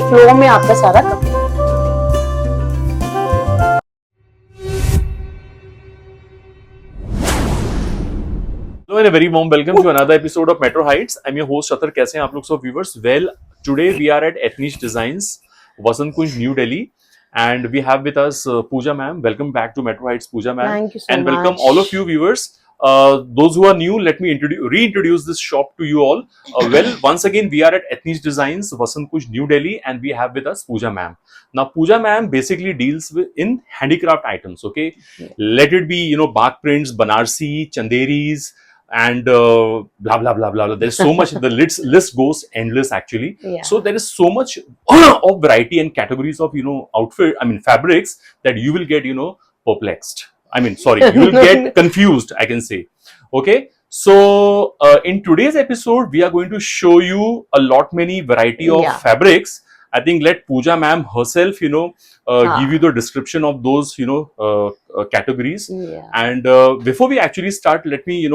Flow में आपका सारा Hello and a very warm welcome to another episode of Metro Heights. I'm your host Shatar. कैसे हैं आप लोग सब viewers? Well, today we are at Ethnic Designs, Vasant Kunj, New Delhi, and we have with us Pooja ma'am. Welcome back to Metro Heights, Pooja ma'am. Thank you so and welcome much. all of you viewers. Those who are new, let me reintroduce this shop to you all. Well, once again, we are at Ethnic Designs, Vasant Kunj, New Delhi, and we have with us Pooja ma'am. Now, Pooja ma'am basically deals in handicraft items. Okay, let it be bark prints, Banarsi, Chanderis, and blah blah blah blah blah. There's so much. The list goes endless actually. Yeah. So there is so much of variety and categories of fabrics that you will get perplexed. Sorry, you will get confused, I can say. Okay, so in today's episode we are going to show you a lot many variety of fabrics. I think let Pooja ma'am herself give you the description of those categories. And before we actually start, let me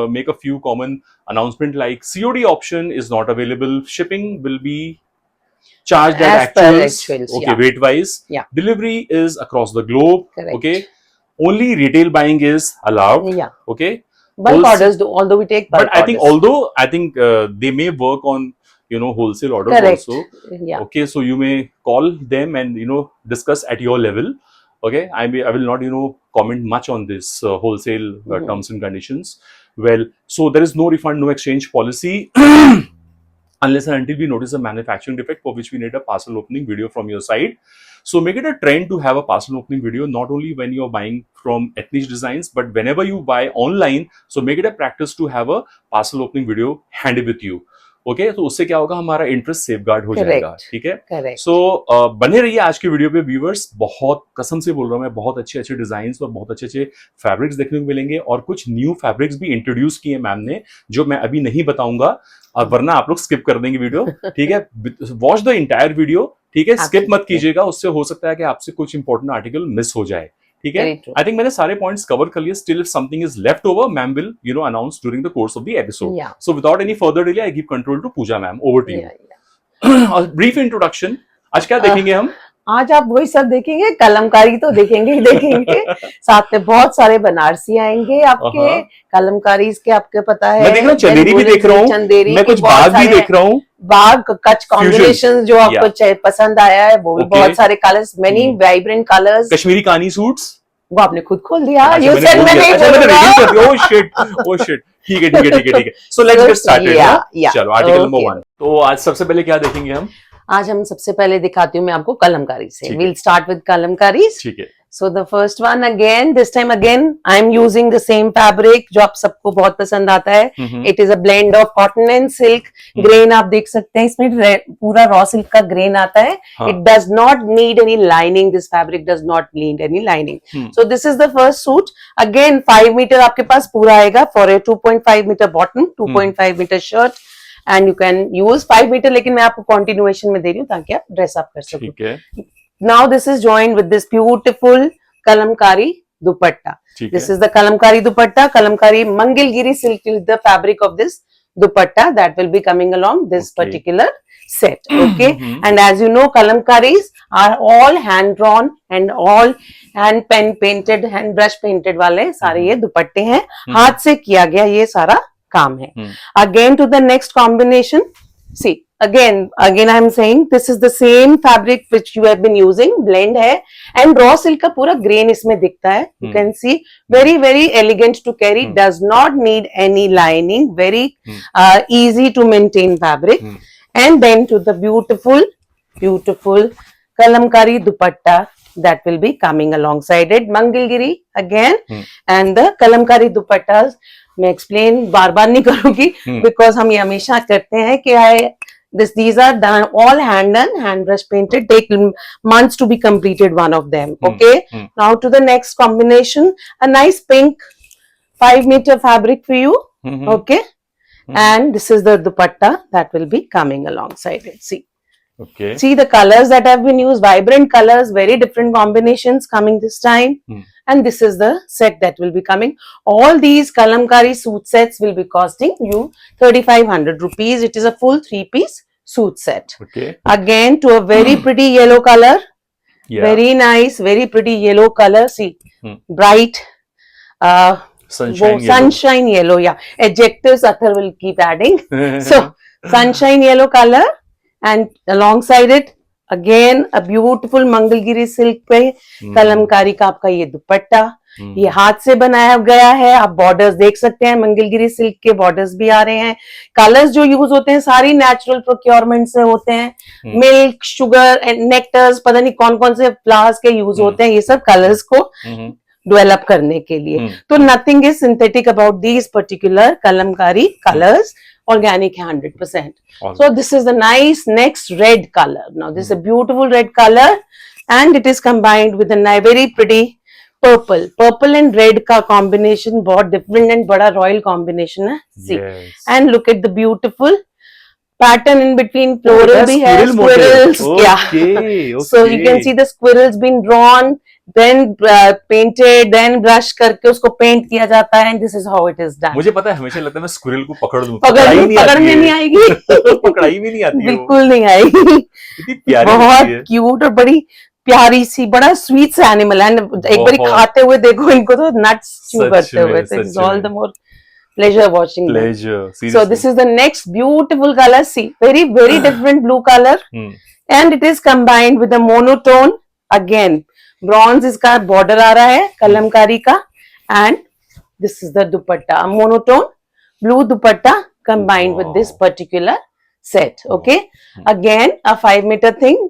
make a few common announcement, like COD option is not available, shipping will be charged at actuals, okay, weight wise. Delivery is across the globe. Correct. Okay, only retail buying is allowed. Okay, bulk orders do, although we take bulk orders. I think they may work on wholesale orders. Correct. Also. Okay, so you may call them and discuss at your level. Okay, I will not comment much on this wholesale terms and conditions. Well, so there is no refund, no exchange policy unless and until we notice a manufacturing defect for which we need a parcel opening video from your side. So make it a trend to have a parcel opening video, not only when you're buying from Ethnic Designs, but whenever you buy online. So make it a practice to have a parcel opening video handy with you. Okay तो उससे क्या होगा, हमारा interest safeguard हो जाएगा. ठीक है. सो बने रहिए आज के वीडियो पे व्यूवर्स. बहुत कसम से बोल रहा हूँ मैं, बहुत अच्छे अच्छे डिजाइन और बहुत अच्छे अच्छे फैब्रिक्स देखने को मिलेंगे, और कुछ न्यू फैब्रिक्स भी इंट्रोड्यूस किए मैम ने, जो मैं अभी नहीं बताऊंगा, वरना आप लोग स्किप कर देंगे वीडियो. ठीक है, वॉच द इंटायर वीडियो. ठीक है, स्किप मत कीजिएगा, उससे हो सकता है कि आपसे कुछ इंपॉर्टेंट आर्टिकल मिस हो जाए. ठीक है, आई थिंक मैंने सारे पॉइंट्स कवर कर लिए. Still if something is left over, ma'am will announce during the course of the episode. So without any further delay I give control to Pooja ma'am. Over to you. Brief introduction. आज क्या देखेंगे हम? आज आप वही सब देखेंगे, कलमकारी तो देखेंगे ही देखेंगे. साथ में बहुत सारे बनारसी आएंगे आपके, कलमकारी के आपके पता है. मैं देख रहा हूँ चंदेरी भी देख रहा हूँ, मैं कुछ बाग भी देख रहा हूँ. बाग कच कॉम्बिनेशन जो आपको पसंद आया है वो भी बहुत सारे colours, many vibrant colours. Kashmiri कानी सूट्स वो आपने खुद खोल दिया. यू सेड मैं नहीं बोल रहा. Oh shit. ठीक है. So let's get started. चलो आर्टिकल नंबर 1. तो आज सबसे पहले क्या देखेंगे हम? आज हम सबसे पहले दिखाती हूँ मैं आपको कलमकारी से. We'll start with Kalamkari. ठीक है. So the first one again, this time again, I'm using the same fabric जो आप सबको बहुत पसंद आता है. It is a blend of cotton and silk. Grain आप देख सकते हैं, इसमें पूरा raw silk का grain आता है. It does not need any lining. This fabric does not need any lining. So this is the first suit. Again 5 meter आपके पास पूरा आएगा for a 2.5 meter bottom, 2.5 meter shirt. And you can use 5 meter, लेकिन मैं आपको continuation में दे रही हूँ ताकि आप ड्रेस अप कर सको. ठीक है. Now this is joined with this beautiful kalamkari dupatta. This is the kalamkari dupatta. Kalamkari Mangilgiri silk is the fabric of this dupatta that will be coming along this particular set. Okay. And as you know, kalamkaris are all hand drawn and all hand pen painted, hand brush painted वाले सारे ये दुपट्टे हैं. हाथ से किया गया ये सारा काम है. Again to the next combination. See, again I am saying this is the same fabric which you have been using. Blend है and raw silk का पूरा grain इसमें दिखता है. You can see very very elegant to carry. Does not need any lining. Very easy to maintain fabric. And then to the beautiful kalamkari dupatta that will be coming alongside it. Mangilgiri again. And the kalamkari dupattas मैं explain बार बार नहीं करूंगी, because हम ये हमेशा करते हैं कि these are done all hand and hand brush painted, take months to be completed one of them. Okay. Now to the next combination, a nice pink 5 meter fabric for you. Okay. And this is the dupatta that will be coming alongside it. See. Okay. See the colors that have been used, vibrant colors, very different combinations coming this time. And this is the set that will be coming. All these kalamkari suit sets will be costing you 3,500 rupees. It is a full 3-piece suit set. Okay. Again to a very pretty yellow color. Yeah. Very nice, very pretty yellow color. See, bright sunshine yellow. Yeah, adjectives Athar will keep adding. So sunshine yellow color, and alongside it again a beautiful Mangalagiri silk पे कलमकारी का आपका ये दुपट्टा. ये हाथ से बनाया गया है. आप बॉर्डर्स देख सकते हैं, मंगलगिरी सिल्क के बॉर्डर्स भी आ रहे हैं. कलर्स जो यूज होते हैं सारी नेचुरल प्रोक्योरमेंट से होते हैं. मिल्क, शुगर एंड नेक्टर्स, पता नहीं कौन कौन से फ्लावर्स के यूज होते हैं ये सब कलर्स को डेवलप करने के लिए. तो nothing is synthetic about these particular Kalamkari colours. Organic 100%. So this is the nice next red color. Now this is a beautiful red color, and it is combined with a very pretty purple. Purple and red का combination बहुत different and बड़ा royal combination है. See, and look at the beautiful pattern in between. Floral भी है, squirrels. Yeah. So you can see the squirrels being drawn, then painted, then brush करके उसको paint किया जाता है. And this is how it is done. मुझे पता है, हमेशा लगता है मैं स्क्विरल को पकड़ लूं, पकड़ने नहीं आएगी. पकड़ाई भी नहीं आती है, बिल्कुल नहीं आएगी. इतनी प्यारी, बहुत क्यूट और बड़ी प्यारी सी, बड़ा स्वीट सा एनिमल है. एक बार खाते हुए देखो इनको तो नट्स चू करते हुए. It's all the more pleasure watching pleasure them. So this is the next beautiful color. See, very different blue color, and it is combined with a monotone. Again bronze इसका border आ रहा है कलमकारी का, and this is the dupatta, a monotone blue dupatta combined with this particular set. Okay, again a 5 meter thing.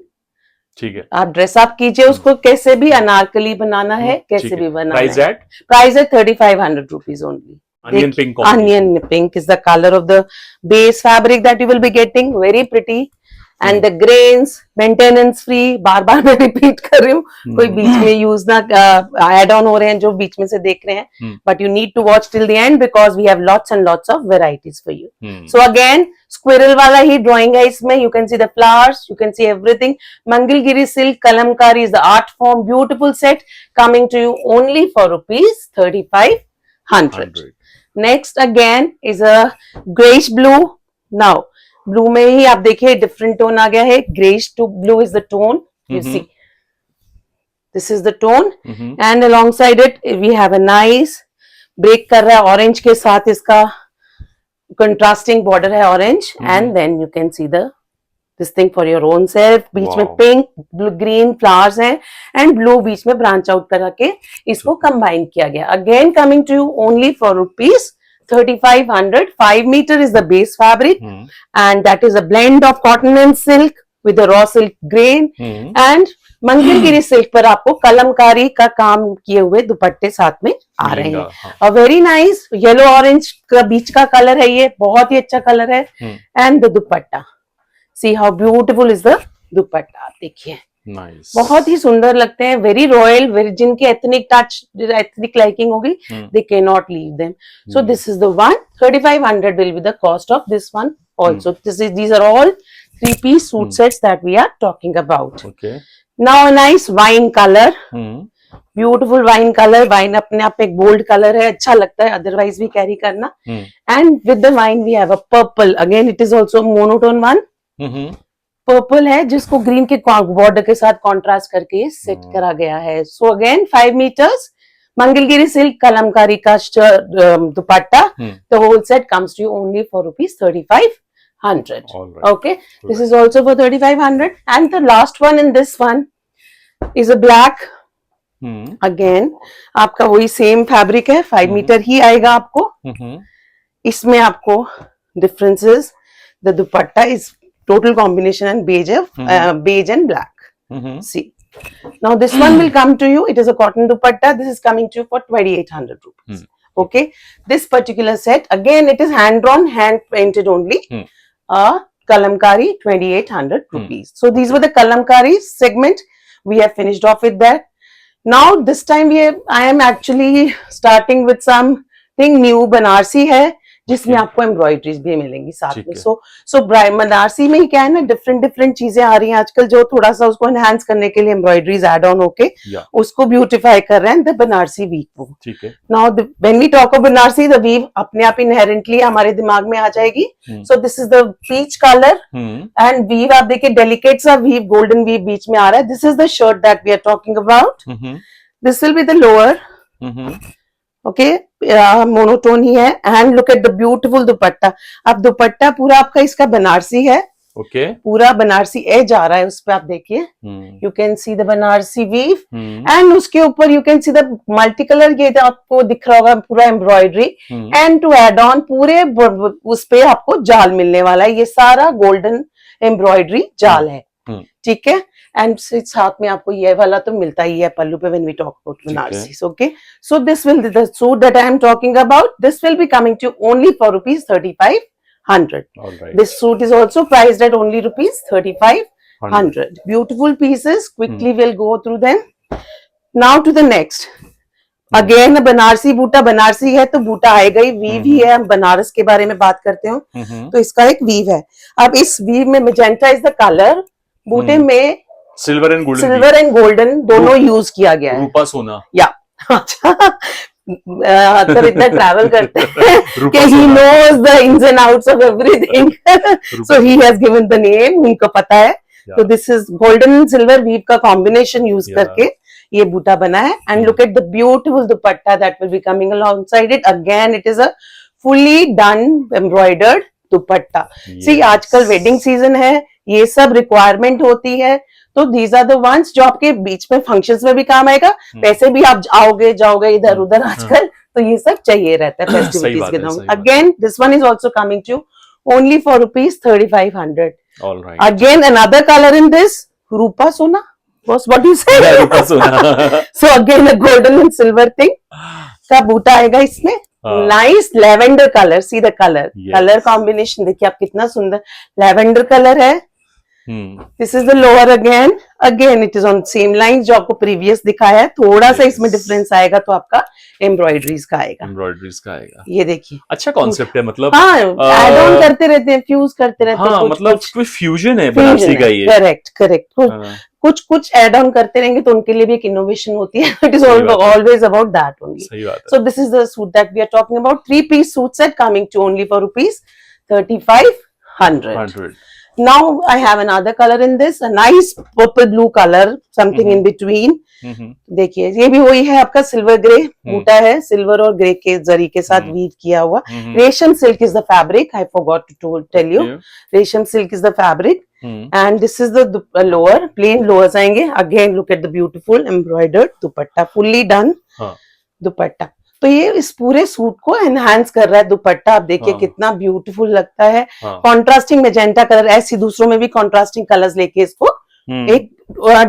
ठीक है. आप dress up कीजिए उसको, कैसे भी अनारकली बनाना है, कैसे भी बनाना है. प्राइस है 3500 rupees only. Onion pink. Onion pink is the color of the base fabric that you will be getting. Very pretty. And the grains, maintenance free. बार बार मैं repeat कर रही हूँ, कोई बीच में यूज ना add on हो रहे हैं जो बीच में से देख रहे हैं. But you need to watch till the end because we have lots and lots of varieties for you. So again, squirrel वाला ही drawing है इसमें. You can see the flowers, you can see everything. Mangalgiri silk kalamkari is the art form. Beautiful set coming to you only for rupees 3500. Next again is a grayish blue. Now blue में ही आप देखिए different tone आ गया है. Grayish to blue is the tone. You see, this is the tone, and alongside it we have a nice break कर रहा है orange के साथ. इसका contrasting border है orange, and then you can see the this thing for your own self. बीच में pink, blue, green flowers हैं, and blue बीच में branch out करके इसको combine किया गया. Again coming to you only for rupees 3500. 5 meter is the base fabric, and that is a blend of cotton and silk with the raw silk grain. And Mangalagiri silk पर आपको कलमकारी का काम किए हुए दुपट्टे साथ में आ रहे हैं. और वेरी नाइस येलो ऑरेंज का बीच का कलर है, ये बहुत ही अच्छा कलर है. And the dupatta, see how beautiful is the दुपट्टा. देखिए nice. बहुत ही सुंदर लगते हैं. वेरी रॉयल, वेरी, जिनकी एथनिक टच, एथनिक लाइकिंग होगी, they cannot leave them. So this is the one. 3500 will be the cost of this one also. These are all 3-piece suit sets that we are talking about. Okay. Now a nice wine color. Beautiful wine color. Wine अपने आप एक bold color है, अच्छा लगता है otherwise भी carry करना. And with the wine we have a purple. Again it is also monotone one. Purple है जिसको ग्रीन के बॉर्डर के साथ कॉन्ट्रास्ट करके सेट करा गया है. So again 5 meters Mangalagiri silk Kalamkari का dupatta. The whole set comes to you only for rupees 3500. Okay, this is also for 3500. And the last one in this one is a black. Again आपका वही same fabric है, 5 meter ही आएगा आपको. इसमें आपको differences, the dupatta is total combination and beige and black. See, now this one will come to you. It is a cotton dupatta. This is coming to you for 2800 rupees. Okay, this particular set again it is hand drawn, hand painted only. Kalamkari 2800 rupees. So these were the Kalamkari segment. We have finished off with that. Now this time I am actually starting with something new. Banarsi है. जिसमें Okay. आपको embroideries भी मिलेंगी साथ ठीक में. है. सो बनारसी में ही क्या है ना, डिफरेंट डिफरेंट चीजें आ रही हैं आजकल जो थोड़ा सा उसको एनहांस करने के लिए एम्ब्रॉयडरीज एड ऑन होके Yeah. उसको ब्यूटिफाई कर रहे हैं. द बनारसी वीव वो. ठीक है. Now when we talk of Banarasi, the weave अपने आप इनहेरेंटली हमारे दिमाग में आ जाएगी. So this is the peach colour and weave. आप देखिए डेलिकेट सा वीव, गोल्डन वीव बीच में आ रहा है. This is the shirt that we are talking about. This will be the lower. Okay, monotone ही है. And look at the beautiful dupatta. अब दुपट्टा पूरा आपका इसका बनारसी है. ओके. पूरा बनारसी एज आ रहा है उस पे. आप देखिए, you can see the Banarasi weave and उसके ऊपर you can see the multi colour. ये आपको दिख रहा होगा पूरा embroidery. And to add on पूरे उस पे आपको जाल मिलने वाला है. ये सारा गोल्डन एम्ब्रॉयडरी जाल है. ठीक है. एंड साथ में आपको ये वाला तो मिलता ही है पल्लू पे when we talk about Banarasi. Okay, so this will the suit that I am talking about. This will be coming to only for ₹3500. All right. This suit is also priced at only ₹3500. Beautiful pieces. Quickly we'll go through them. Now to the next. Again Banarasi buta. Banarasi है तो बूटा आएगा ही. Weave ही है. हम बनारस के बारे में बात करते हो तो इसका एक वीव है. अब इस वीव में मैजेंटा इज द कलर. बूटे में सिल्वर एंड गोल्डन दोनों यूज किया गया है. रूपा सोना. या अच्छा, अगर इतना ट्रैवल करते हैं कि he knows the ins and outs of everything. So he has given the name. उनको पता है. तो this is golden and silver weave का कॉम्बिनेशन यूज करके ये बूटा बना है. And look at the beautiful dupatta that will be coming alongside it. Again it is a fully done embroidered dupatta. See आजकल वेडिंग सीजन है, ये सब रिक्वायरमेंट होती है. तो दीज आर द वंस जो आपके बीच में फंक्शंस में भी काम आएगा. वैसे भी आप आओगे जाओगे इधर उधर आजकल, तो ये सब चाहिए रहता है फेस्टिविटीज के दौरान. Again this one is also coming to only for ₹3500. Again another colour in this, Rupa Sona. What you say? रूपा सोना. So again a golden and silver thing का बूटा आएगा इसमें. Nice lavender colour. See the colour. Colour combination देखिए आप कितना सुंदर lavender colour है. This is the lower. Again it is on same line जो आपको प्रीवियस दिखाया है. थोड़ा सा इसमें डिफरेंस आएगा तो आपका एम्ब्रॉयडरीज का आएगा. ये देखिए अच्छा कॉन्सेप्ट है. मतलब हाँ, एड ऑन करते रहते हैं, फ्यूज करते रहते हैं. हाँ, मतलब कोई फ्यूजन है बनारसी का ये. करेक्ट. कुछ एड ऑन करते रहेंगे तो उनके लिए भी एक इनोवेशन होती है. It is always about that only. So this is the suit that we are talking about. 3-piece suit set coming to only for ₹3500. Now I have another color in this, a nice purple blue color, something in between. देखिए ये भी वही है आपका silver grey बूटा है. Silver और grey के जरी के साथ वीव किया हुआ. Resham silk is the fabric. I forgot to tell you. Resham silk is the fabric. And this is the lower. Plain lowers आएंगे. Again look at the beautiful embroidered dupatta. Fully done dupatta. तो ये इस पूरे सूट को एनहांस कर रहा है दुपट्टा. आप देखिए कितना ब्यूटीफुल लगता है. Contrasting magenta colour. ऐसी दूसरों में भी कॉन्ट्रास्टिंग कलर्स लेके इसको एक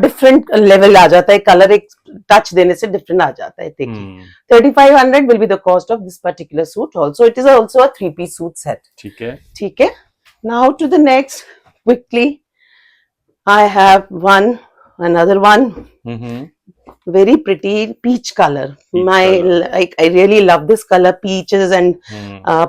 डिफरेंट लेवल आ जाता है. कलर एक टच देने से डिफरेंट आ जाता है. देखिए 3500 will be the cost of this particular suit. Also it is also a 3-piece suit set. ठीक है. Now to the next quickly. I have another one. Very pretty peach color. I really love this color, peaches and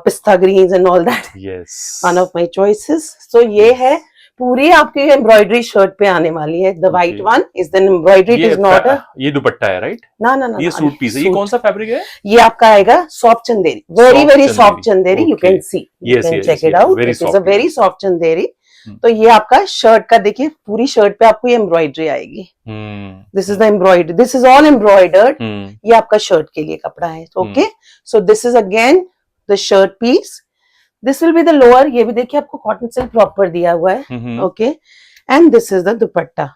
pista greens and all that. Yes. One of my choices. So ये है पूरी आपकी embroidery shirt पे आने वाली है. The white one is the embroidery. Is not a. ये दुपट्टा है राइट? ना ये सूट पीस है. ये कौन सा फैब्रिक है? ये आपका आएगा soft Chanderi. Very soft Chanderi. You can see. You can check it out. It is a very soft Chanderi. तो ये आपका शर्ट का देखिए पूरी शर्ट पे आपको ये एम्ब्रॉयडरी आएगी. This is the embroidery. This is all embroidered. ये आपका शर्ट के लिए कपड़ा है. Okay. So this is again the shirt piece. This will be the lower. ये भी देखिए आपको कॉटन सिल्क प्रॉपर दिया हुआ है. Okay. And this is the dupatta.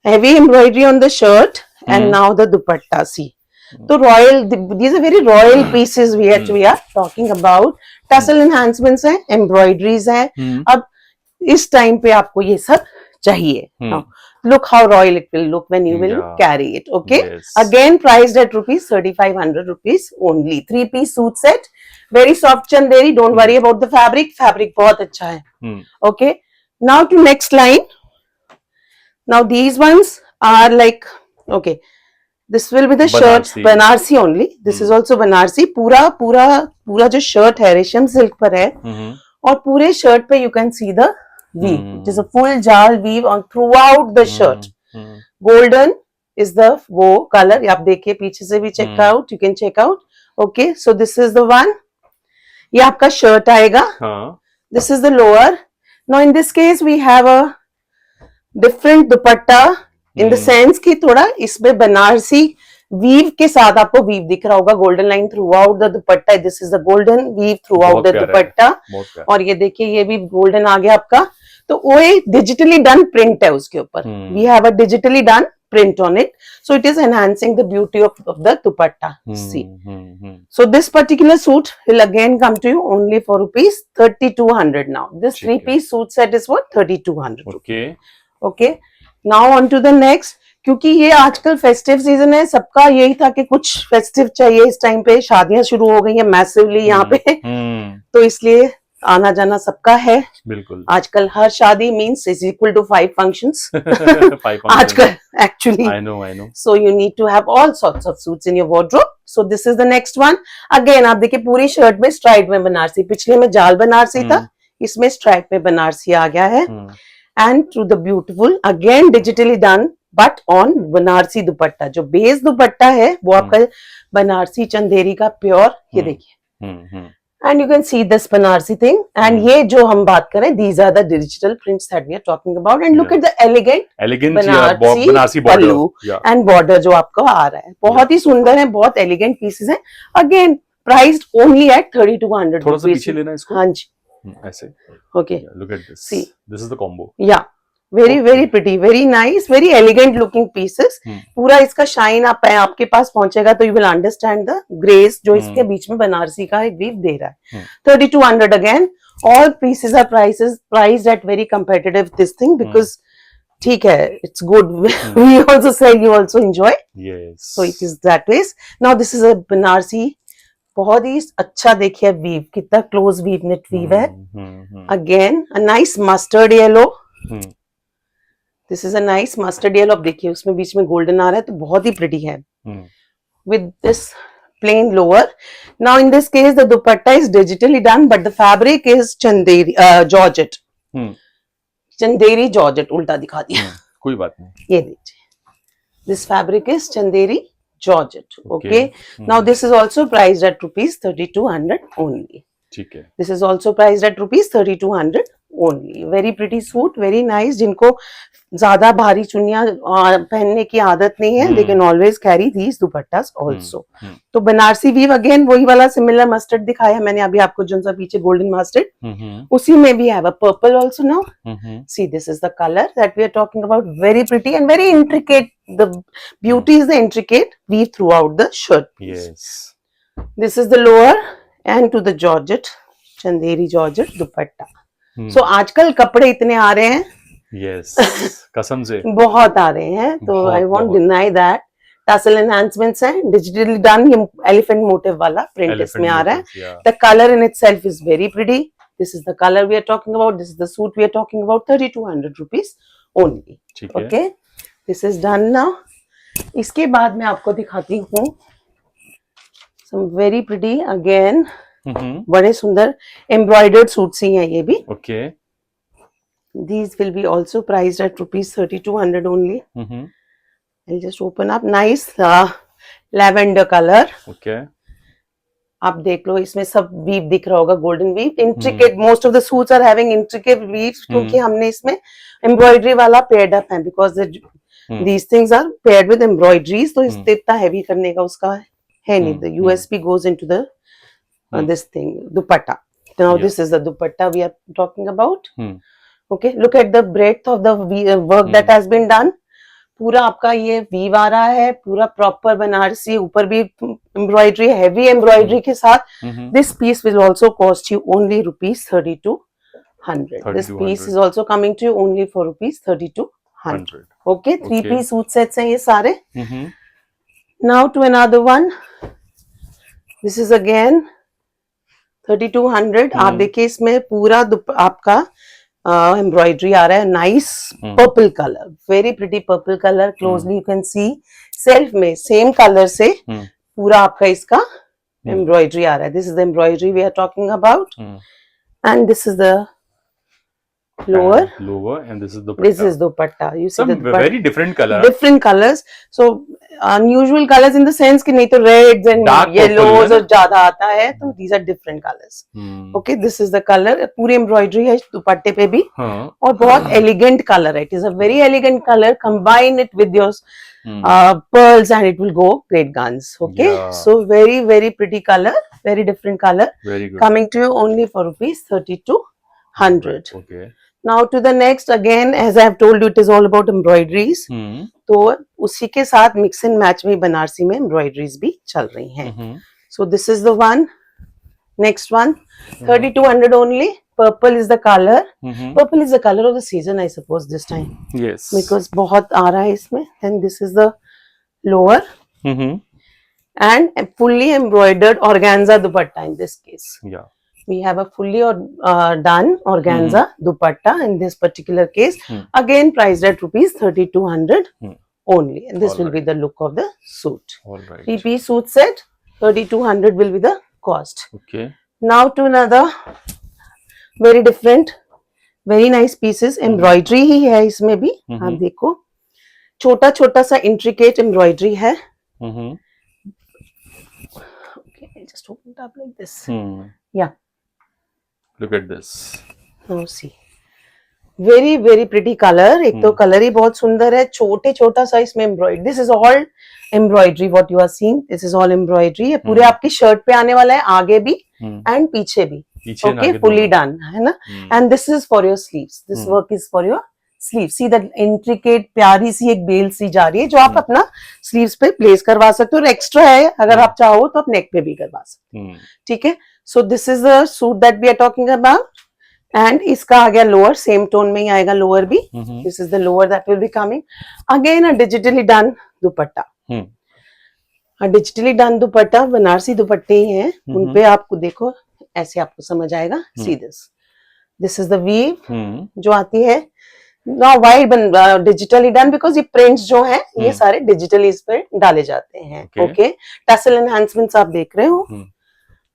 Heavy embroidery on the shirt and now the dupatta. See तो royal. These are very royal pieces we are talking about. Tassel enhancements है, embroideries है. अब इस टाइम पे आपको ये सब चाहिए. Look how royal it will look when you will carry it. Okay. Again priced at ₹3500 only. 3-piece suit set. Very soft chanderi. Don't worry about the fabric. Fabric बहुत अच्छा है. Okay. Now to next line. Now these ones are like, okay, this will be the shirt. Banarsi only. This is also Banarsi. पूरा पूरा जो shirt है रेशम silk पर है और पूरे शर्ट पे you can see the weave, it is a full jaal weave on throughout the shirt. Golden is the वो कलर, आप देखिए पीछे से भी check out, you can check out. Okay, so this is the one. ये आपका shirt आएगा. This is the lower. Now in this case we have a different dupatta in the sense कि थोड़ा इसमें बनारसी वीव के साथ आपको वीव दिख रहा होगा, golden line throughout the dupatta. This is the golden weave throughout the dupatta. और ये देखिए ये भी गोल्डन आ गया आपका. तो वो एक डिजिटली डन प्रिंट है उसके ऊपर. We have a digitally done print on it, so it is enhancing the beauty of the dupatta. See, so this particular suit will again come to you only for rupees 3200. Now this 3-piece suit set is what 3200. Okay, now on to the next. क्योंकि ये आजकल festive season है, सबका यही था कि कुछ festive चाहिए. इस टाइम पे शादियां शुरू हो गई हैं मैसिवली यहाँ पे, तो इसलिए आना जाना सबका है. बिल्कुल. आजकल हर शादी means is equal to 5 functions. आजकल actually. I know. So you need to have all sorts of suits in your wardrobe. So this is the next one. Again आप देखिए पूरी शर्ट में स्ट्राइप में बनारसी. पिछले में जाल बनारसी था, इसमें स्ट्राइप में बनारसी आ गया है. And to the beautiful again digitally done but on Banarasi दुपट्टा. जो बेस दुपट्टा है वो आपका बनारसी चंदेरी का प्योर. ये देखिए. And you can see this Banarsi thing. And ये जो हम बात करें, these are the digital prints that we are talking about. And look at the elegant Banarsi pallu and border जो आपको आ रहा है. बहुत ही सुंदर है, बहुत elegant pieces हैं. Again, priced only at 3200. थोड़ा सा पीछे लेना इसको. हाँ जी. ऐसे. Okay. Look at this. See. This is the combo. Yeah. very pretty, very nice, very elegant looking pieces. पूरा इसका शाइन आपके पास पहुंचेगा तो you will understand the grace जो इसके बीच में बनारसी का एक वीव दे रहा है. 3200 again. All pieces are priced at very competitive this thing because ठीक है, it's good. We also sell, you also enjoy. Yes. So it is that way. Now this is a Banarasi. बहुत ही अच्छा देखिए वीव, कितना close weave net weave है. Again a nice mustard yellow. This is a nice mustard yellow. अब देखिए उसमें बीच में golden आ रहा है तो बहुत ही प्रिटी है. With this plain lower. Now in this case the dupatta is digitally done but the fabric is Chanderi georgette. Chanderi georgette उल्टा दिखा दिया. कोई बात नहीं. ये देखिए this fabric is Chanderi georgette. Okay, now this is also priced at rupees 3200 only. ठीक है. This is also priced at rupees 3200 only. Very pretty suit, very nice. जिनको ज्यादा भारी चुन्नियां पहनने की आदत नहीं है, they can always carry these दुपट्टास also. तो बनारसी वीव अगेन वही वाला सिमिलर मस्टर्ड दिखाया मैंने अभी आपको, जो सा पीछे गोल्डन मस्टर्ड, उसी में भी have a purple also. Now see this is the colour that we are talking about. Very pretty and very intricate. The beauty is the intricate weave throughout the shirt. This is the lower and to the georgette Chanderi georgette dupatta. So आजकल कपड़े इतने आ रहे हैं. Yes, कसम से बहुत आ रहे हैं, तो I won't deny that. Tassel enhancements हैं, डिजिटली डन. ये एलिफेंट मोटिव वाला प्रिंट इसमें आ रहा है. The colour in itself is very pretty. This is the colour we are talking about. This is the suit we are talking about. 3200 rupees only. Okay, this is done now. इसके बाद मैं आपको दिखाती हूँ सम वेरी प्रिटी अगेन. बड़े सुंदर embroidered suits ही हैं ये भी. Okay. These will be also priced at rupees 3200 only. I'll just open up. Nice lavender color. Okay. आप देख लो इसमें सब वीव दिख रहा होगा, golden weave. Intricate, most of the suits are having intricate weaves क्योंकि हमने इसमें एम्ब्रॉयडरी वाला पेयर्ड अप है because these things are paired with embroideries. तो इससे इतना हैवी करने का उसका है नहीं. The USP goes into the this thing dupatta. Now this is the dupatta we are talking about. Okay, look at the breadth of the work that has been done. पूरा आपका ये वीव आ रहा है, पूरा प्रॉपर बनारसी, ऊपर भी embroidery, heavy embroidery के साथ. This piece will also cost you only rupees 3200. This piece is also coming to you only for rupees 3200. Okay, 3-piece suit sets हैं ये सारे. Now to another one. This is again 3200. आप देखिए इसमें पूरा आपका एम्ब्रॉयडरी आ रहा है. Nice purple colour, very pretty purple colour. Closely you can see self में सेम कलर से पूरा आपका इसका एम्ब्रॉयडरी आ रहा है. This is the embroidery we are talking about. And this is the lower and this is dupatta. You see some the dupatta, very different color. different colors. So unusual colors in the sense कि नहीं तो reds and Dark purple yellows है और ज्यादा आता है, तो these are different colors. Okay, this is the color. पूरी एम्ब्रॉयडरी है दुपट्टे पे भी. हाँ. और बहुत elegant color है. It is a very elegant color. Combine it with your pearls and it will go great guns. Okay, Yeah. so very very pretty color, very different color. Very good. Coming to you only for rupees 3200. Okay. Now to the next, again as I have told you, it is all about embroideries. तो उसी के साथ mix and match में बनारसी में embroideries भी चल रही हैं. So this is the one. Next one, 3200 only. Purple is the color. Purple is the color of the season, I suppose, this time. Yes. Because बहुत आ रहा है इसमें. And this is the lower. And fully embroidered organza dupatta in this case. Yeah. We have a fully done organza dupatta in this particular case. Again priced at rupees 3200 only. And this will be the look of the suit. All right. 3-piece suit set, 3200 will be the cost. Okay. Now to another very different, very nice pieces. Embroidery ही है इसमें भी. आप देखो छोटा छोटा सा intricate embroidery है. Okay, I'll just open it up like this. Yeah. Look at this. Now see. Very very pretty color. एक तो कलर ही बहुत सुंदर है. छोटे छोटा सा इसमें embroidery. This is all embroidery. What you are seeing, this is all embroidery. ये पूरे आपकी शर्ट पे आने वाला है, आगे भी एंड पीछे भी. ओके, फुली डन है ना. And this is for your sleeves. This work is for your sleeve. See that intricate प्यारी सी एक बेल सी जा रही है जो आप अपना स्लीव्स पे प्लेस करवा सकते हो. और एक्स्ट्रा है अगर आप चाहो तो आप नेक पे भी करवा सकते हो. ठीक है. So this is the suit that we are talking about. And इसका आ गया लोअर, सेम टोन में ही आएगा लोअर भी. This is the lower that will be coming. Again a digitally done dupatta. Digitally done दुपट्टा बनारसी दुपट्टे ही हैं. उनपे आपको देखो ऐसे आपको समझ आएगा. See this is the weave जो आती है. Now why digitally done, because ये प्रिंट्स जो हैं ये सारे डिजिटली इस पे डाले जाते हैं. ओके, टसल एनहांसमेंट्स आप देख रहे हो.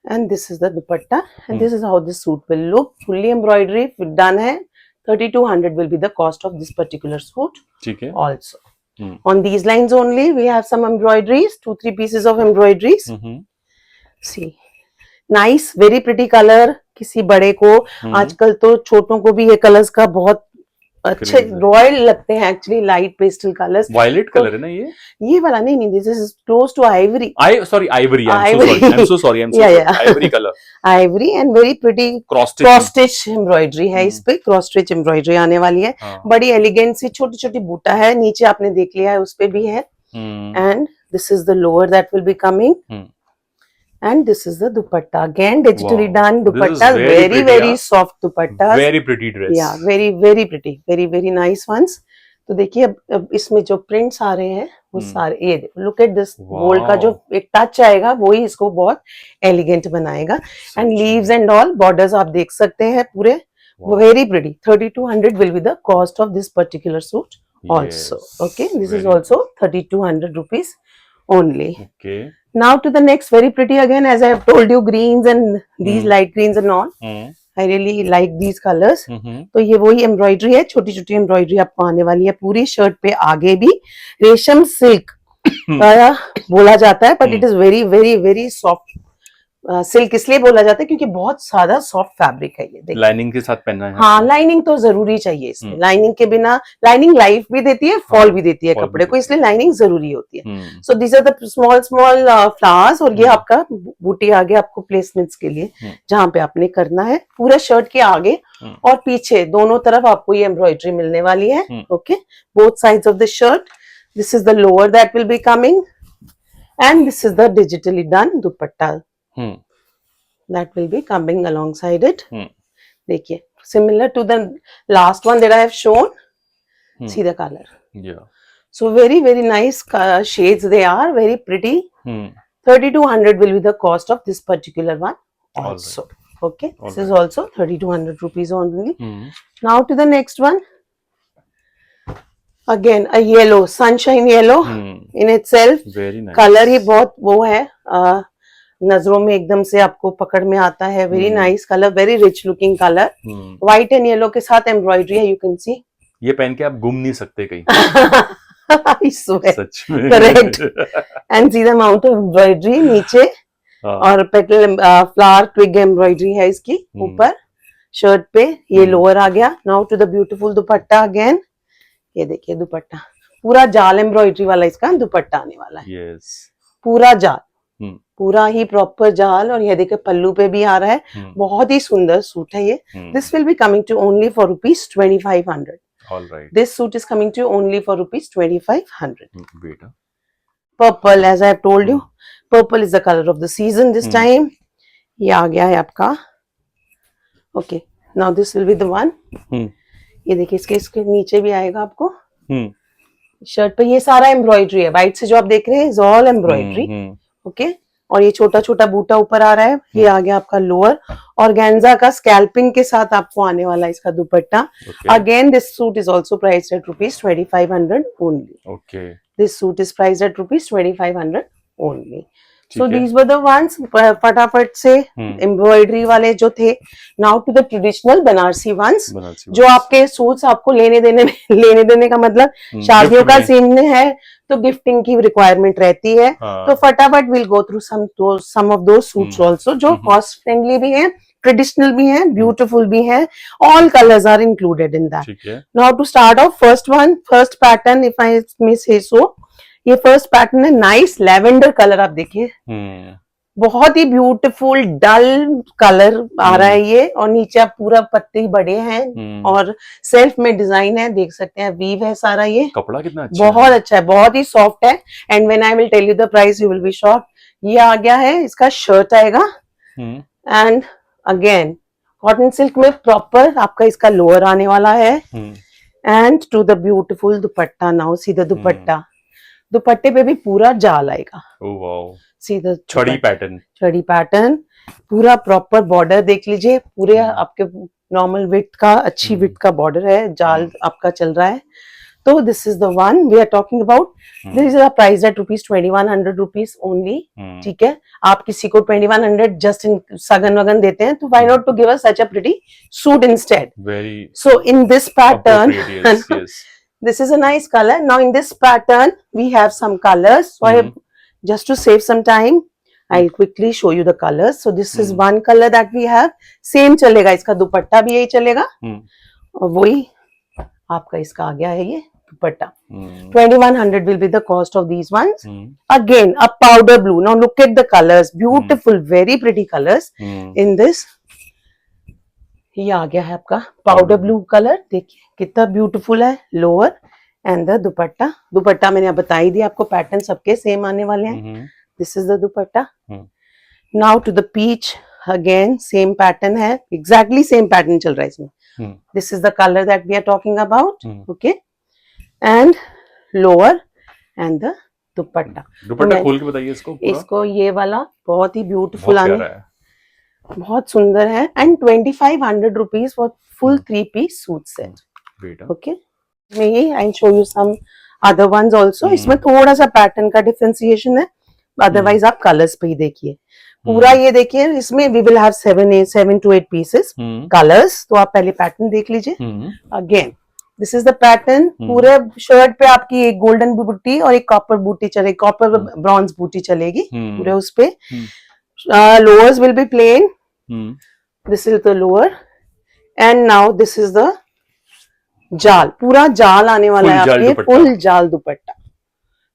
And this is the dupatta, and this is how this suit will look. Fully embroidery done है. 3200 will be the cost of this particular suit. ठीक है. Also, on these lines only we have some embroideries, 2-3 pieces of embroideries. See, nice, very pretty color. किसी बड़े को, आजकल तो छोटों को भी ये कलर्स का बहुत अच्छे रॉयल लगते हैं. Actually light pastel colours. Violet colour है ना ये वाला नहीं, this is close to ivory. Sorry, ivory. I'm so sorry. Ivory colour. Ivory and very pretty cross stitch embroidery है. इस पे क्रॉस स्टिच एम्ब्रॉयडरी आने वाली है. बड़ी एलिगेंट सी छोटी छोटी बूटा है. नीचे आपने देख लिया है उस पे भी है. And this is the lower that will be coming. And this is the dupatta, again digitally done dupatta. Very very soft dupatta. Very pretty dress. Yeah, very very pretty, very very nice ones. तो देखिए अब इसमें जो prints आ रहे हैं वो सारे ये लुक एट दिस गोल्ड का जो एक टच आएगा वही इसको बहुत एलिगेंट बनाएगा. And leaves and all borders आप देख सकते हैं पूरे. Very pretty. 3200 will be the cost of this particular suit also. Okay, this is also 3200 rupees only. Okay. Now to the next, very pretty again, as I have told you, greens and these light greens and all. I really like these colors. तो ये वही embroidery है. छोटी छोटी embroidery आपको आने वाली है पूरी शर्ट पे. आगे भी रेशम सिल्क बोला जाता है, but it is very very very soft. Silk इसलिए बोला जाता है क्योंकि बहुत सादा सॉफ्ट फैब्रिक है ये. लाइनिंग के साथ पहनना है. हाँ, लाइनिंग तो जरूरी चाहिए इसमें. लाइनिंग के बिना, लाइनिंग लाइफ भी देती है, फॉल भी देती है कपड़े को, इसलिए लाइनिंग जरूरी होती है. So this are the small small flowers. और ये आपका बूटी आगे आपको प्लेसमेंट्स के लिए जहाँ पे आपने करना है. पूरा शर्ट के आगे और पीछे दोनों तरफ आपको ये एम्ब्रॉयडरी मिलने वाली है. Okay, both sides of the shirt. This is the lower that will be coming, and this is the digitally done dupatta that will be coming alongside it. देखिए, similar to the last one that I have shown. See the color. Yeah. So very very nice shades they are. Very pretty. 3200 will be the cost of this particular one also. Okay, this is also 3200 rupees only. Now to the next one. Again a yellow, sunshine yellow in itself. Very nice. Color ही बहुत वो है. नजरों में एकदम से आपको पकड़ में आता है. Very nice colour, very rich looking colour. Hmm. White and yellow के साथ एम्ब्रॉयडरी है, यू कैन सी. ये पहन के आप घूम नहीं सकते कहीं. I swear. सच में. Correct. And see the amount of embroidery नीचे. हाँ. और पेटल फ्लावर ट्विग एम्ब्रॉयडरी है इसकी ऊपर शर्ट पे. ये लोअर आ गया. Now to the beautiful dupatta again. ये देखिए दुपट्टा पूरा जाल एम्ब्रॉयडरी वाला इसका दुपट्टा आने वाला है. Yes. पूरा जाल, पूरा ही प्रॉपर जाल. और ये देखिए पल्लू पे भी आ रहा है. बहुत ही सुंदर सूट है ये. This will be coming to only for ₹2500. All right. This suit is coming to you only for ₹2500. Beta. Purple, as I have told you, purple is the color of the season this time. ये आ गया है आपका. Okay, now this will be the one. ये देखिए इसके नीचे भी आएगा आपको. शर्ट पे ये सारा एम्ब्रॉयडरी है. व्हाइट से जो आप देख रहे हैं इज ऑल एम्ब्रॉयडरी. ओके. और ये छोटा छोटा बूटा ऊपर आ रहा है. ये आ गया आपका लोअर. ऑर्गेन्जा का स्कैल्पिंग के साथ आपको आने वाला है इसका दुपट्टा. Again this suit is also priced eight ₹2500 only. Okay. This suit is priced eight ₹2500 only. So these were the ones. फटाफट से एम्ब्रॉयडरी वाले जो थे. Now to the traditional Banarasi ones, जो आपके सूट्स आपको लेने देने का मतलब शादियों का सीन है तो गिफ्टिंग की रिक्वायरमेंट रहती है. तो फटाफट will go through some of those suits also जो कॉस्ट फ्रेंडली भी है, ट्रेडिशनल भी है, ब्यूटीफुल भी है. All colours are included in that. Now to start off first pattern if I may say so. ये फर्स्ट पैटर्न है. Nice lavender colour. आप देखिए बहुत ही ब्यूटीफुल डल कलर आ रहा है ये. और नीचे आप पूरा पत्ते बड़े हैं और सेल्फ में डिजाइन है. देख सकते हैं वीव है सारा. ये कपड़ा कितना अच्छा बहुत अच्छा है, बहुत ही सॉफ्ट है. And when I will tell you the price you will be shocked. ये आ गया है. इसका शर्ट आएगा. एंड अगेन कॉटन सिल्क में प्रॉपर आपका इसका लोअर आने वाला है. And to the beautiful dupatta. Now see the dupatta. दुपट्टे पे भी पूरा जाल आएगा. Oh, wow. सीधा छड़ी पैटर्न पूरा प्रॉपर बॉर्डर देख लीजिए. पूरे आपके नॉर्मल विड्थ का, अच्छी विड्थ का बॉर्डर है. जाल आपका चल रहा है. तो this is the one we are talking about. This is a price at ₹2100 only. ठीक है. आप किसी को 2100 जस्ट इन सगन वगन देते हैं तो why not to give us such a pretty suit instead. So in this pattern this is a nice color. Now in this pattern we have some colors. So just to save some time I'll quickly show you the colors. So this is one color that we have. Same चलेगा. इसका दुपट्टा भी यही चलेगा. और वही आपका इसका आ गया है ये दुपट्टा. 2100 will be the cost of these ones. Again a powder blue. Now look at the colors. Beautiful, very pretty colors in this. ये आ गया है आपका पाउडर ब्लू कलर. देखिए कितना ब्यूटीफुल है. लोअर एंड द दुपट्टा मैंने बता ही दिया आपको. पैटर्न सबके सेम आने वाले हैं. This is the dupatta. Now to the peach. Again same pattern है. एग्जैक्टली सेम पैटर्न चल रहा है इसमें. This is the colour that we are talking about. Okay. And lower and the dupatta खोल के बताइए इसको. इसको ये वाला बहुत ही ब्यूटीफुल आने, बहुत सुंदर है. And ₹2500 for full 3-piece suit set. Okay. मैं ये I show you some other ones also. इसमें थोड़ा सा पैटर्न का डिफरेंशिएशन है. अदरवाइज आप कलर्स पे ही देखिए. पूरा ये देखिए इसमें we will have 7 to 8 pieces colours. तो आप पहले पैटर्न देख लीजिए. Again this is the pattern. पूरे शर्ट पे आपकी एक गोल्डन बूटी और एक कॉपर बूटी चलेगी. कॉपर ब्रॉन्ज बूटी चलेगी पूरे उस पे. Lowers will be plain. This is the lower. And now this is the जाल. पूरा जाल आने वाला है आपके. फुल जाल दुपट्टा.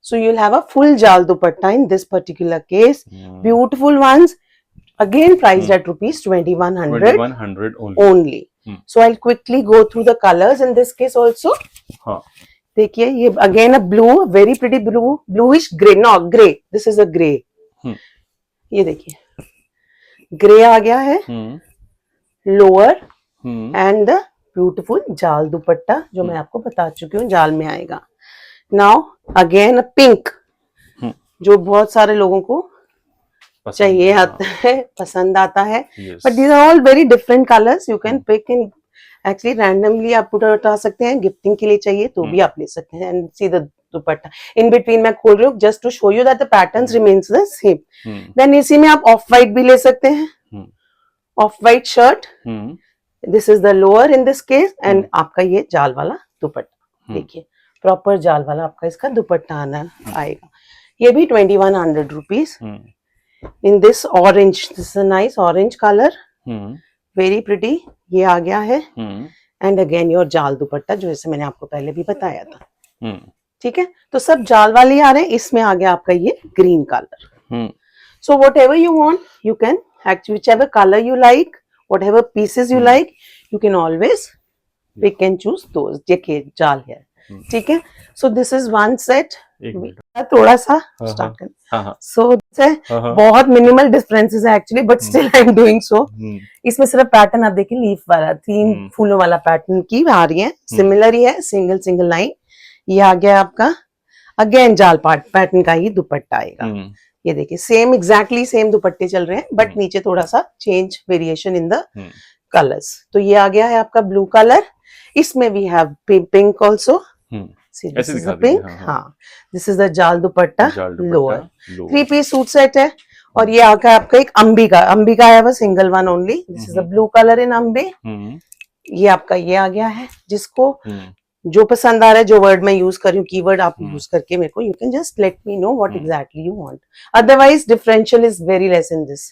So you'll have a full जाल दुपट्टा in this particular case. Beautiful ones. Again priced at ₹2100 only. So I'll quickly go through the colors in this case also. देखिए ये again a blue, very pretty blue, bluish gray. No, gray. This is a gray. ये देखिए grey आ गया है. Lower and the beautiful जाल दुपट्टा जो मैं आपको बता चुकी हूँ जाल में आएगा. नाउ अगेन पिंक जो बहुत सारे लोगों को चाहिए आता है, पसंद आता है. But these are all very different colours. You can pick in actually randomly आप उठा सकते हैं. गिफ्टिंग के लिए चाहिए तो भी आप ले सकते हैं. And see the dupatta. In between मैं खोल रही हूँ just to show you that the patterns remains the same. Then इसी में आप ऑफ वाइट भी ले सकते हैं, off white shirt, this is the lower in this case, and आपका ये जाल वाला दुपट्टा, देखिए प्रॉपर जाल वाला आपका इसका दुपट्टा आना आएगा। ये भी 2100 rupees in this orange, this is nice orange colour, very pretty, ये आ गया है। एंड अगेन योर जाल दुपट्टा, जो जैसे मैंने आपको पहले भी बताया था, ठीक है। तो सब जाल वाले ही आ रहे हैं। इसमें आ गया आपका ये green colour. So whatever you want you can actually, whichever colour you like, whatever pieces you like, you can always pick and choose those. देखिए जाल है, ठीक है। So this is one set, थोड़ा सा start कर। So बहुत minimal differences है actually, but still I am doing so. इसमें सिर्फ पैटर्न आप देखिए लीफ वाला, 3 फूलों वाला पैटर्न की आ रही है, सिमिलर ही है, सिंगल सिंगल लाइन। ये आ गया आपका अगेन जाल पैटर्न का ही दुपट्टा आएगा। ये देखिए सेम एग्जैक्टली सेम दुपट्टे चल रहे हैं, बट नीचे थोड़ा सा change variation in the colours. तो ये आ गया है आपका ब्लू कलर। इसमें we have pink also, this is the pink, हाँ this is the jaal dupatta lower. 3 piece suit set है। और ये आकर आपका एक अंबी का है, single one only, this is the blue colour in ambe. ये आपका ये आ गया है, जिसको जो पसंद आ रहा है, जो वर्ड मैं यूज कर रही हूँ, कीवर्ड आप यूज करके मेरे को, you can just let me know what exactly you want, otherwise differential is very less in this,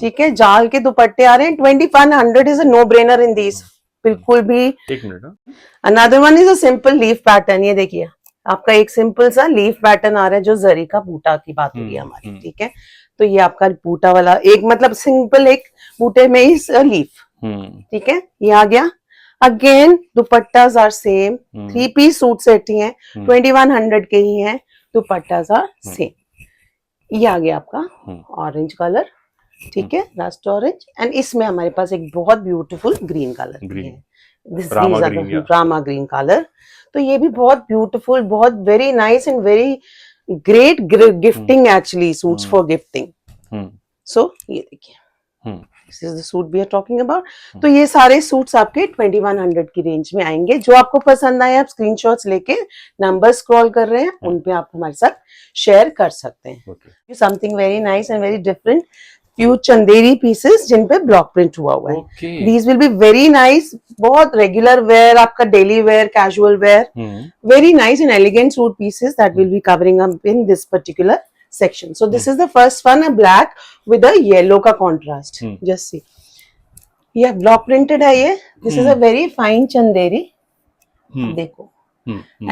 ठीक है। जाल के दुपट्टे आ रहे हैं, 2100 is a no brainer in this, बिल्कुल भी। एक minute, another one is a simple leaf pattern. ये देखिए आपका एक सिंपल सा लीफ पैटर्न आ रहा है, जो जरी का बूटा की बात हो रही है हमारी, ठीक है। तो ये आपका बूटा वाला एक, मतलब सिंपल एक बूटे में ही लीफ, ठीक है। ये आ गया again, dupattas are same, 3 piece suit set ही है, 2100 के ही हैं, दुपट्टास आर सेम। ये आ गया आपका ऑरेंज कलर, ठीक है, रस्ट ऑरेंज। एंड इसमें हमारे पास एक बहुत ब्यूटीफुल ग्रीन कलर है, दिस रामा ग्रीन कलर। तो ये भी बहुत ब्यूटीफुल, बहुत very nice and very great gifting actually, suits for gifting. So ये देखिए this is the suit we are talking about. तो ये सारे सूट्स आपके 2100 की रेंज में आएंगे। जो आपको पसंद आए आप स्क्रीनशॉट्स लेके नंबर स्क्रॉल कर रहे हैं, उन पे आप हमारे साथ शेयर कर सकते हैं। Something very nice and very different, few Chanderi pieces जिन पे ब्लॉक प्रिंट हुआ हुआ है। These will be very nice, बहुत रेगुलर वेयर, आपका daily wear, casual wear, very nice and elegant suit pieces that will be covering up in this particular section. So this is the first one, a black with a yellow का contrast. Just see. ये block printed है ये. This is a very fine Chanderi. देखो.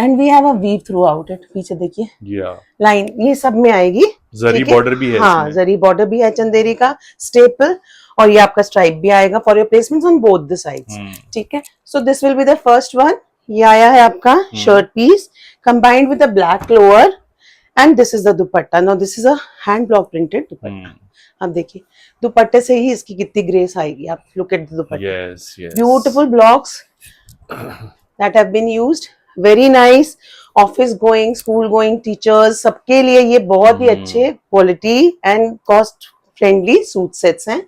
And we have a weave throughout it. पीछे देखिए. Yeah. Line ये सब में आएगी. जरी border भी है. हाँ, जरी border भी है चंदेरी का staple. और ये आपका stripe भी आएगा for your placements on both the sides. ठीक है. So this will be the first one. ये आया है आपका shirt piece combined with a black lower. And this is the dupatta. Now this is a hand block printed dupatta. अब देखिए दुपट्टे से ही इसकी कितनी ग्रेस आएगी। आप look at the dupatta. Yes, yes. Beautiful blocks that have been used. Very nice. Office going, school going teachers सबके लिए ये बहुत ही अच्छे quality and cost friendly suit sets हैं.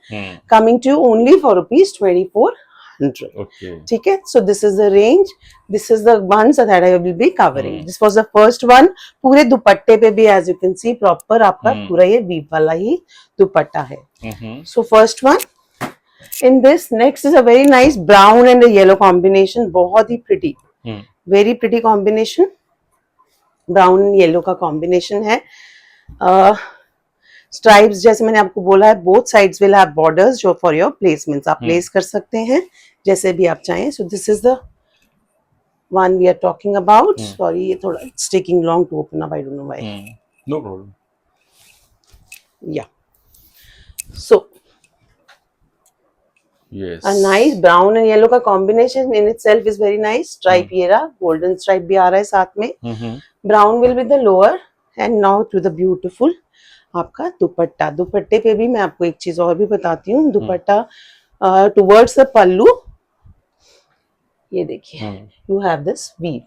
Coming to you only for ₹2400. Okay. ठीक है. So this is the range. This is the ones that I will be covering. This was the first one. पूरे दुपट्टे पे भी as you can see proper आपका पूरा ये weave वाला ही दुपट्टा है. So first one. In this next is a very nice brown and a yellow combination. बहुत ही pretty. Very pretty combination. Brown and yellow का combination है. स्ट्राइप्स जैसे मैंने आपको बोला है, both sides will have borders जो फॉर योर प्लेसमेंट्स आप प्लेस कर सकते हैं जैसे भी आप चाहें. So this is the one we are talking about. Sorry ये थोड़ा it's taking long to open up, I don't know why. No problem. Yeah so yes, a nice brown and yellow का combination in itself is very nice. stripe ये रहा, golden stripe भी आ रहा है साथ में. brown will be the lower and now to the beautiful आपका दुपट्टा. दुपट्टे पे भी मैं आपको एक चीज और भी बताती हूँ. दुपट्टा टुवर्ड्स द पल्लू ये देखिए यू हैव दिस वीव.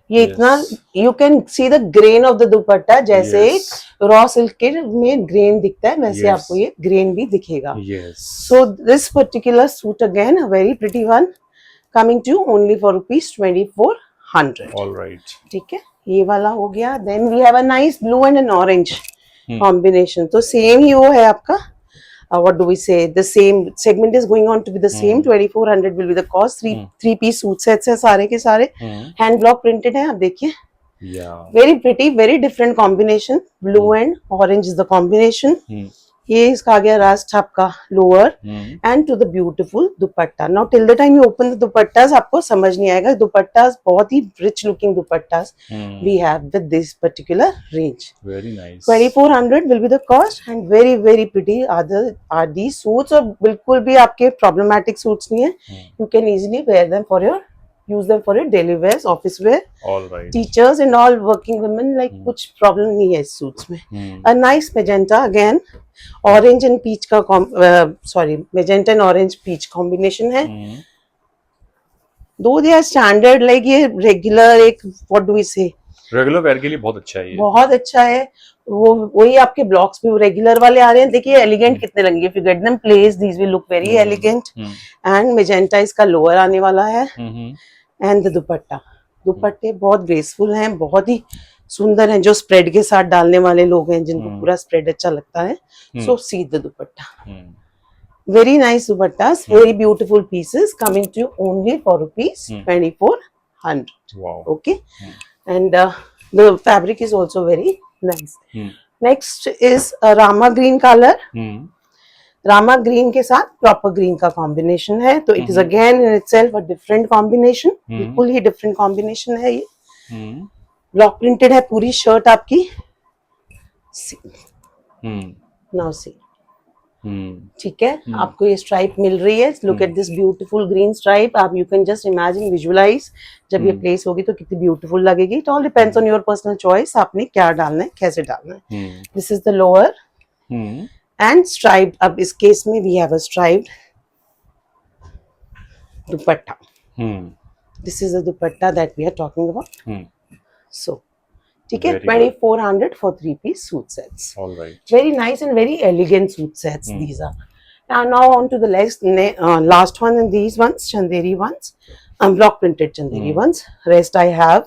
ये इतना you can see the grain of the dupatta. जैसे रॉ सिल्क के में ग्रेन दिखता है वैसे आपको ये ग्रेन भी दिखेगा. So this particular suit again a very pretty one coming to only for ₹2400. All right. ठीक है. ये वाला हो गया. Then we have a nice blue and an orange Hmm. combination. तो सेम ही वो है आपका. What do we say? The same segment is going on to be the same. 2400 will be the cost. Three piece suit sets है सारे के सारे. Hand block printed है. आप देखिए. Yeah. Very pretty, very different combination. Blue and orange is the combination. ये इसका आ गया रास्ट आपका lower and to the beautiful dupatta. Now till the time you open the dupattas आपको समझ नहीं आएगा. दुपट्टास बहुत ही rich looking dupattas we have with this particular range. Very nice. 2400 will be the cost and very very pretty are these suits. और बिल्कुल भी आपके problematic suits नहीं है. You can easily wear them for your use them for your daily wears, office wear. All right. Teachers and all working women like कुछ problem नहीं है इस suits में. A nice magenta again, orange and peach का magenta and orange peach combination है. Though they are standard like ये regular एक what do we say? Regular wear के लिए बहुत अच्छा है ये. बहुत अच्छा है. वो वही आपके ब्लॉक्स भी रेगुलर वाले आ रहे हैं. देखिए एलिगेंट कितने लगेंगे. If you get them place these will look very elegant. And magenta इसका लोअर आने वाला है. And the dupatta. दुपट्टे बहुत ग्रेसफुल हैं, बहुत ही सुंदर हैं. जो स्प्रेड के साथ डालने वाले लोग हैं जिनको पूरा स्प्रेड अच्छा लगता है. So see the dupatta. Very nice dupattas, very beautiful pieces coming to you only for ₹2400. Wow. Okay. And the fabric is also very nice. Next is a Rama green color. Rama green के साथ proper green का combination है. तो it is again in itself a different combination. बिल्कुल ही different combination है ये. Block printed है पूरी shirt आपकी. See. Now see. ठीक है. आपको ये स्ट्राइप मिल रही है. Look at this beautiful green stripe. आप you can just imagine, visualise जब ये प्लेस होगी तो कितनी ब्यूटीफुल लगेगी. It all depends on your personal choice. आपने क्या डालना है, कैसे डालना है. This is the lower and striped. अब इस केस में we have a striped dupatta. This is the dupatta that we are talking about. So ठीक है. 2400 for 3-piece suit sets. All right. Very nice and very elegant suit sets. These are. Now on to the last one, and these ones, Chanderi ones, block printed Chanderi ones. Rest I have.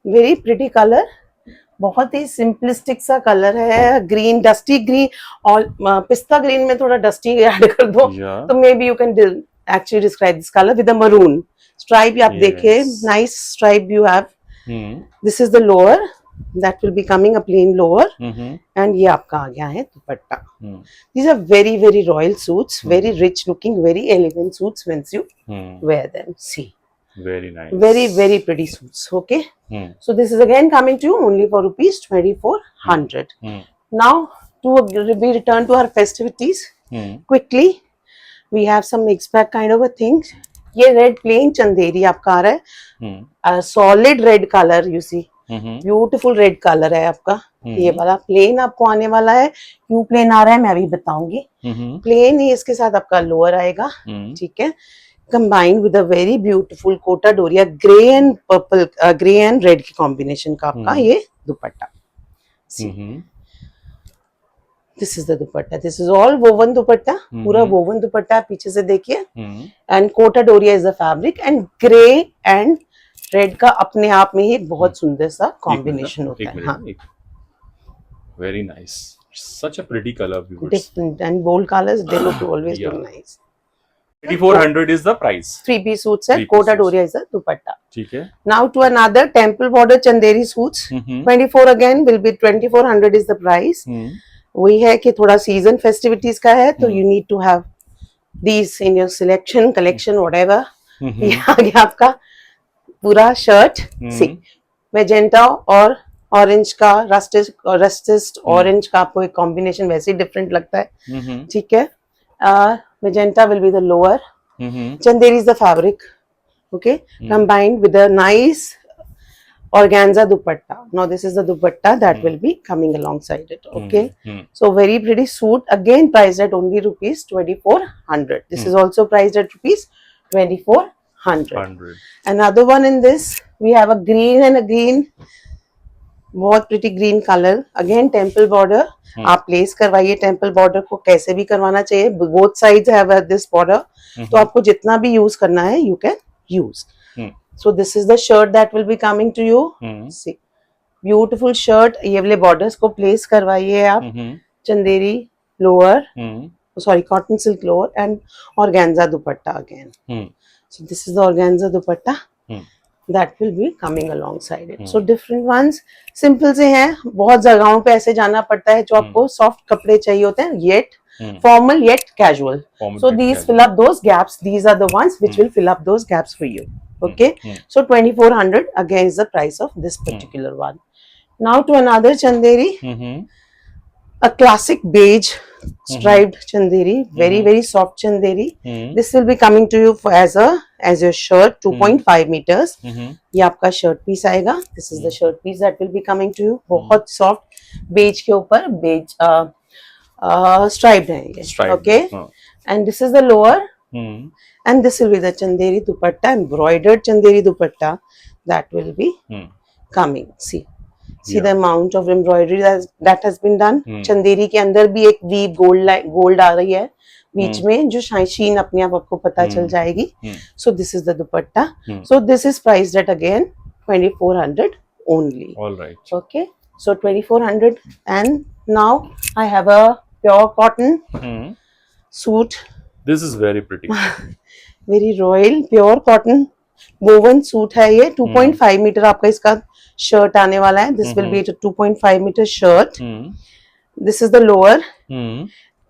Very pretty color. बहुत ही simplistic सा colour है. Green, dusty green और पिस्ता green में थोड़ा dusty add कर दो तो may be you can actually describe this colour with a maroon stripe. आप देखिए, nice stripe you have. This is the lower that will be coming, a plain lower. And ये आपका आ गया है दुपट्टा. These are very very royal suits, very rich looking, very elegant suits once you wear them. See, very nice, very very pretty suits. Okay. So this is again coming to you only for ₹2400. Now we return to our festivities. Quickly we have some mixed bag kind of a thing. ये red plain Chanderi आपका आ रहा है. Solid red colour. You see beautiful red colour है आपका. ये वाला plane आपको आने वाला है. क्यों प्लेन आ रहा है मैं अभी बताऊंगी. प्लेन ही इसके साथ आपका लोअर आएगा. ठीक है. Combined with a very beautiful Kota Doria grey and purple, grey and red की कॉम्बिनेशन का आपका ये dupatta. This is the dupatta. This is all woven dupatta. पूरा वोवन दुपट्टा पीछे से देखिए. And Kota Doria is the fabric. And grey and red का अपने आप में ही एक बहुत सुंदर सा कॉम्बिनेशन होता है. हाँ, very nice. Such a pretty colour. Different and bold colours, they look always look nice. 2400 is the price. 3-piece suits है. कोटा डोरिया इज द दुपट्टा. ठीक है. Now to another temple border Chanderi suits. 24 again will be 2400 is the price. वही है कि थोड़ा season festivities का है तो you need to have these in your selection, collection, whatever. ये आ गया आपका पूरा शर्ट. सी मैजेंटा और ऑरेंज का, रस्टिस्ट ऑरेंज का आपको एक कॉम्बिनेशन वैसे ही डिफरेंट लगता है. ठीक है. Magenta will be the lower. Chanderi is the fabric. Okay. Combined with a nice organza dupatta. Now this is the dupatta that will be coming alongside it. Okay. So very pretty suit, again priced at only ₹2400. This is also priced at ₹2400. Another one in this, we have a green and a green, बहुत pretty green color. Again temple border. आप place करवाइए temple border को, कैसे भी करवाना चाहिए. Both sides have this border. तो आपको जितना भी यूज करना है you can use. So this is the shirt that will be coming to you. See, beautiful shirt. ये वाले borders को place करवाइए आप. Chanderi lower, sorry, cotton silk lower and organza dupatta again. So this is the organza dupatta. That will be coming alongside it. So different ones, simple से हैं. बहुत जगहों पे ऐसे जाना पड़ता है जो आपको soft कपड़े चाहिए होते हैं, yet formal yet casual. So these fill up those gaps. These are the ones which will fill up those gaps for you. Okay. So 2400 again is the price of this particular one. Now to another chanderi. A classic beige striped chanderi, very soft chanderi. This will be coming to you for as your shirt, 2.5 meters. ये आपका shirt piece आएगा. This is the shirt piece that will be coming to you. बहुत soft beige के ऊपर beige striped है ये. Okay. And this is the lower. And this will be the chanderi dupatta, embroidered chanderi dupatta that will be coming. See the amount of embroidery that has been done. Chanderi के अंदर भी एक weave gold आ रही है बीच में जो शीन अपने आप आपको पता चल जाएगी. So this is the dupatta. So this is priced at again 2400 only. All right. Okay. So 2400 and now I have a pure cotton suit. This is very pretty. Very royal pure cotton woven suit है ये. 2.5 metre आपका इसका shirt आने वाला है. This will be a 2.5 meter shirt. This is the lower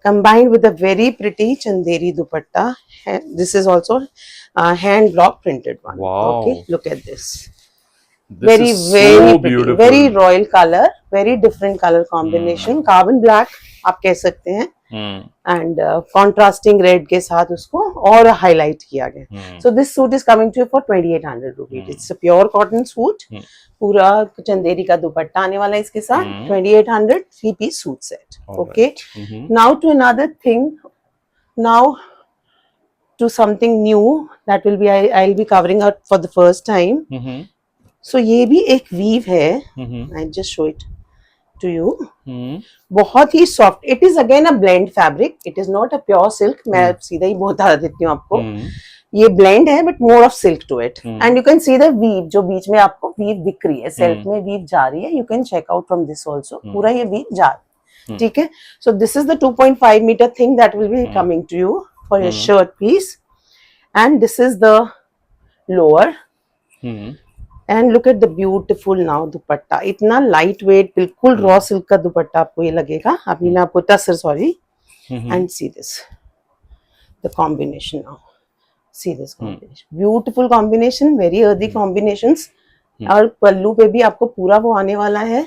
combined with a very pretty chanderi dupatta. This is also hand block printed one. Wow. Okay, look at this. This Very is very so pretty, beautiful. very royal color, very different color combination. Carbon black आप कह सकते हैं. And contrasting red के साथ उसको और highlight किया गया. So this suit is coming to you for 2800 rupees. It's a pure cotton suit. पूरा चंदेरी का दुपट्टा आने वाला है इसके साथ. 2800 3-piece suit set. Okay. Now to another thing. Now to something new that will be I'll be covering out for the first time. So ये भी एक weave है. I'll just show it to you. बहुत ही soft. It is again a blend fabric. It is not a pure silk. मैं सीधा ही बता देती हूँ आपको. ये blend है but more of silk to it. And you can see the weave जो बीच में आपको weave दिख रही है. Self में weave जा रही है. You can check out from this also. पूरा ये weave जा रही है. ठीक है. So this is the 2.5 meter thing that will be coming to you for your shirt piece. And this is the lower. And look at the beautiful now दुपट्टा. इतना light weight बिल्कुल raw silk का दुपट्टा आपको ये लगेगा. अभी मैं आपको tussar sorry. And see this, the combination now. See this combination. Beautiful combination, very earthy combinations. और पल्लू पे भी आपको पूरा वो आने वाला है.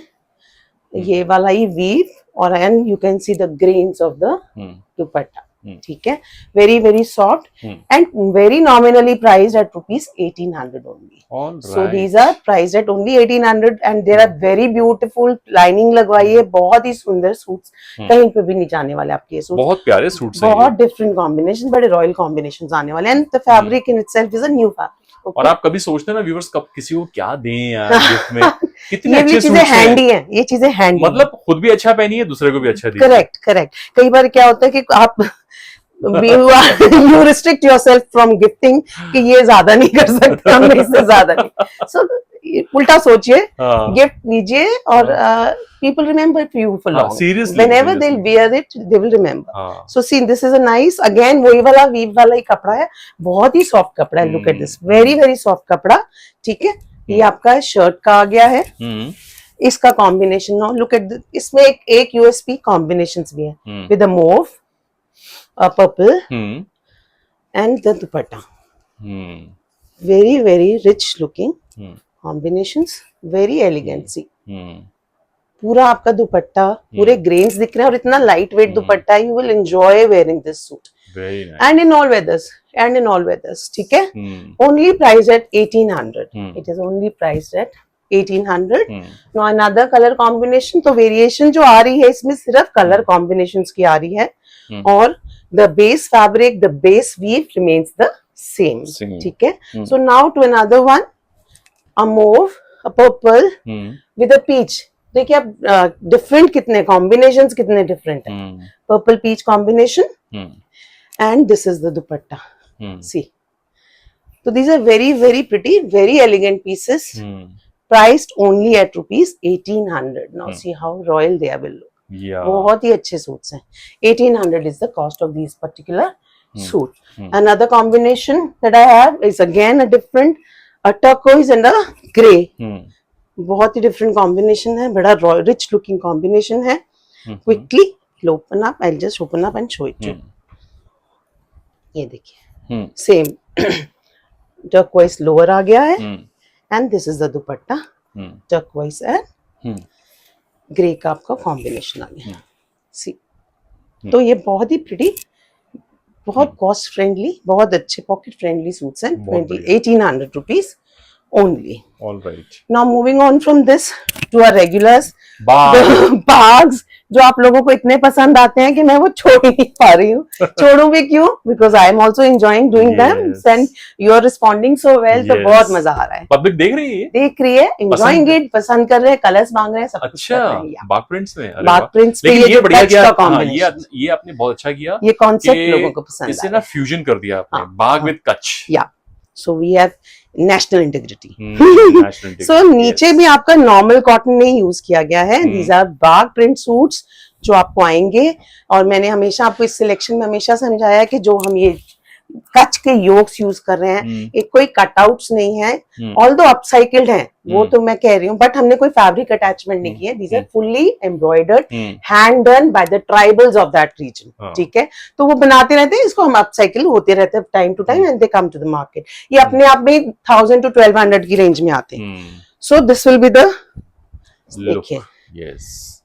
ये वाला ही weave और and you can see the grains of the दुपट्टा. ठीक है. very soft and very nominally priced at rupees 1800 only. All right. So these are priced at only 1800 and there are very beautiful lining लगवाई है. बहुत ही सुंदर suits. कहीं पे भी नहीं जाने वाले आपके ये सूट्स. बहुत प्यारे सूट्स हैं. बहुत different combinations, बड़े रॉयल कॉम्बिनेशंस आने वाले and the fabric in itself is a new fabric. Okay. और आप कभी सोचते हैं ना व्यूअर्स कब किसी को क्या दें यार गिफ्ट में. कितने ये अच्छे चीजें सूट्स हैं. हैंडी हैं. ये चीजें हैंडी. मतलब खुद भी अच्छा पहनिए दूसरे को भी अच्छा दीजिए. करेक्ट. कई बार क्या होता है कि आप you restrict yourself from gifting कि ये ज्यादा नहीं कर सकते हम इससे ज्यादा नहीं. So उल्टा सोचिए. गिफ्ट लीजिए और people remember you for long. Seriously. Whenever they'll wear it, they will remember. So see, this is a nice again वही वाला weave वाला ही कपड़ा है. बहुत ही soft कपड़ा है. Look at this, very soft कपड़ा. ठीक है. ये आपका शर्ट का आ गया है. इसका कॉम्बिनेशन नाउ लुक एट इसमें एक यूएसपी कॉम्बिनेशंस भी है with a mauve, a purple and the dupatta. Very rich looking combinations, very elegant. See, पूरा आपका दुपट्टा पूरे ग्रेन्स दिख रहे हैं और इतना light weight dupatta. You will enjoy wearing this suit. Very nice. And in all weathers. ठीक है. Only priced at 1800. It is only priced at 1800. Now another color combination. तो variation जो आ रही है इसमें सिर्फ color combinations की आ रही है और the base fabric, the base weave remains the same. ठीक है. So now to another one, a mauve, a purple with a peach. देखिए आप different कितने combinations कितने different हैं. Purple peach combination and this is the dupatta. See, So these are very very pretty, very elegant pieces, priced only at rupees 1800. Now see how royal they will look. Yeah. बहुत ही अच्छे suits हैं. 1800 is the cost of these particular suit. Another combination that I have is again a different, a turquoise and a grey. बहुत ही different combination है, बड़ा rich looking combination है. Quickly open up. I'll just open up and show it to you. ये देखिए, same turquoise lower आ गया है, and this is the dupatta, turquoise and grey का आपका combination आ गया. See, तो ये बहुत ही pretty, बहुत cost friendly, बहुत अच्छे pocket friendly suits हैं. 1800 rupees only. All right. Now moving on from this to our regulars, Bag. bags जो आप लोगों को इतने पसंद आते हैं कि मैं वो छोड़ ही नहीं पा रही हूँ. छोड़ूं भी क्यों? Because I am also enjoying doing them. And you are responding so well. तो बहुत मजा आ रहा है. पब्लिक देख रही है, देख रही है, enjoying it, पसंद कर रहे हैं, कलर्स मांग रहे हैं, सब कुछ कर रहे हैं. अच्छा, बाग प्रिंट्स में. बाग प्रिंट्स पे ये बढ़िया किया. ये आपने बहुत अच्छा किया. ये कॉन्सेप्ट लोगों को पसंद इससे ना फ्यूजन कर दिया आपने, बाग विद कच्छ. या so we have national integrity. So नीचे भी आपका नॉर्मल कॉटन नहीं यूज किया गया है. These are Bagh print suits जो आपको आएंगे. और मैंने हमेशा आपको इस सिलेक्शन में हमेशा समझाया कि जो हम ये कच्छ के योक्स यूज कर रहे हैं, एक कोई कटआउट्स नहीं है, ऑल्दो अपसाइकिल्ड हैं, वो तो मैं कह रही हूँ, बट हमने कोई फैब्रिक अटैचमेंट नहीं किया. These are fully embroidered, hand done by the tribals of that region. ठीक है, तो वो बनाते रहते हैं, इसको हम अपसाइकिल होते रहते हैं time to time, and they come to the market. ये अपने आप में 1000 to 1200 की रेंज में आते हैं. सो दिस विल बी द, देखिए,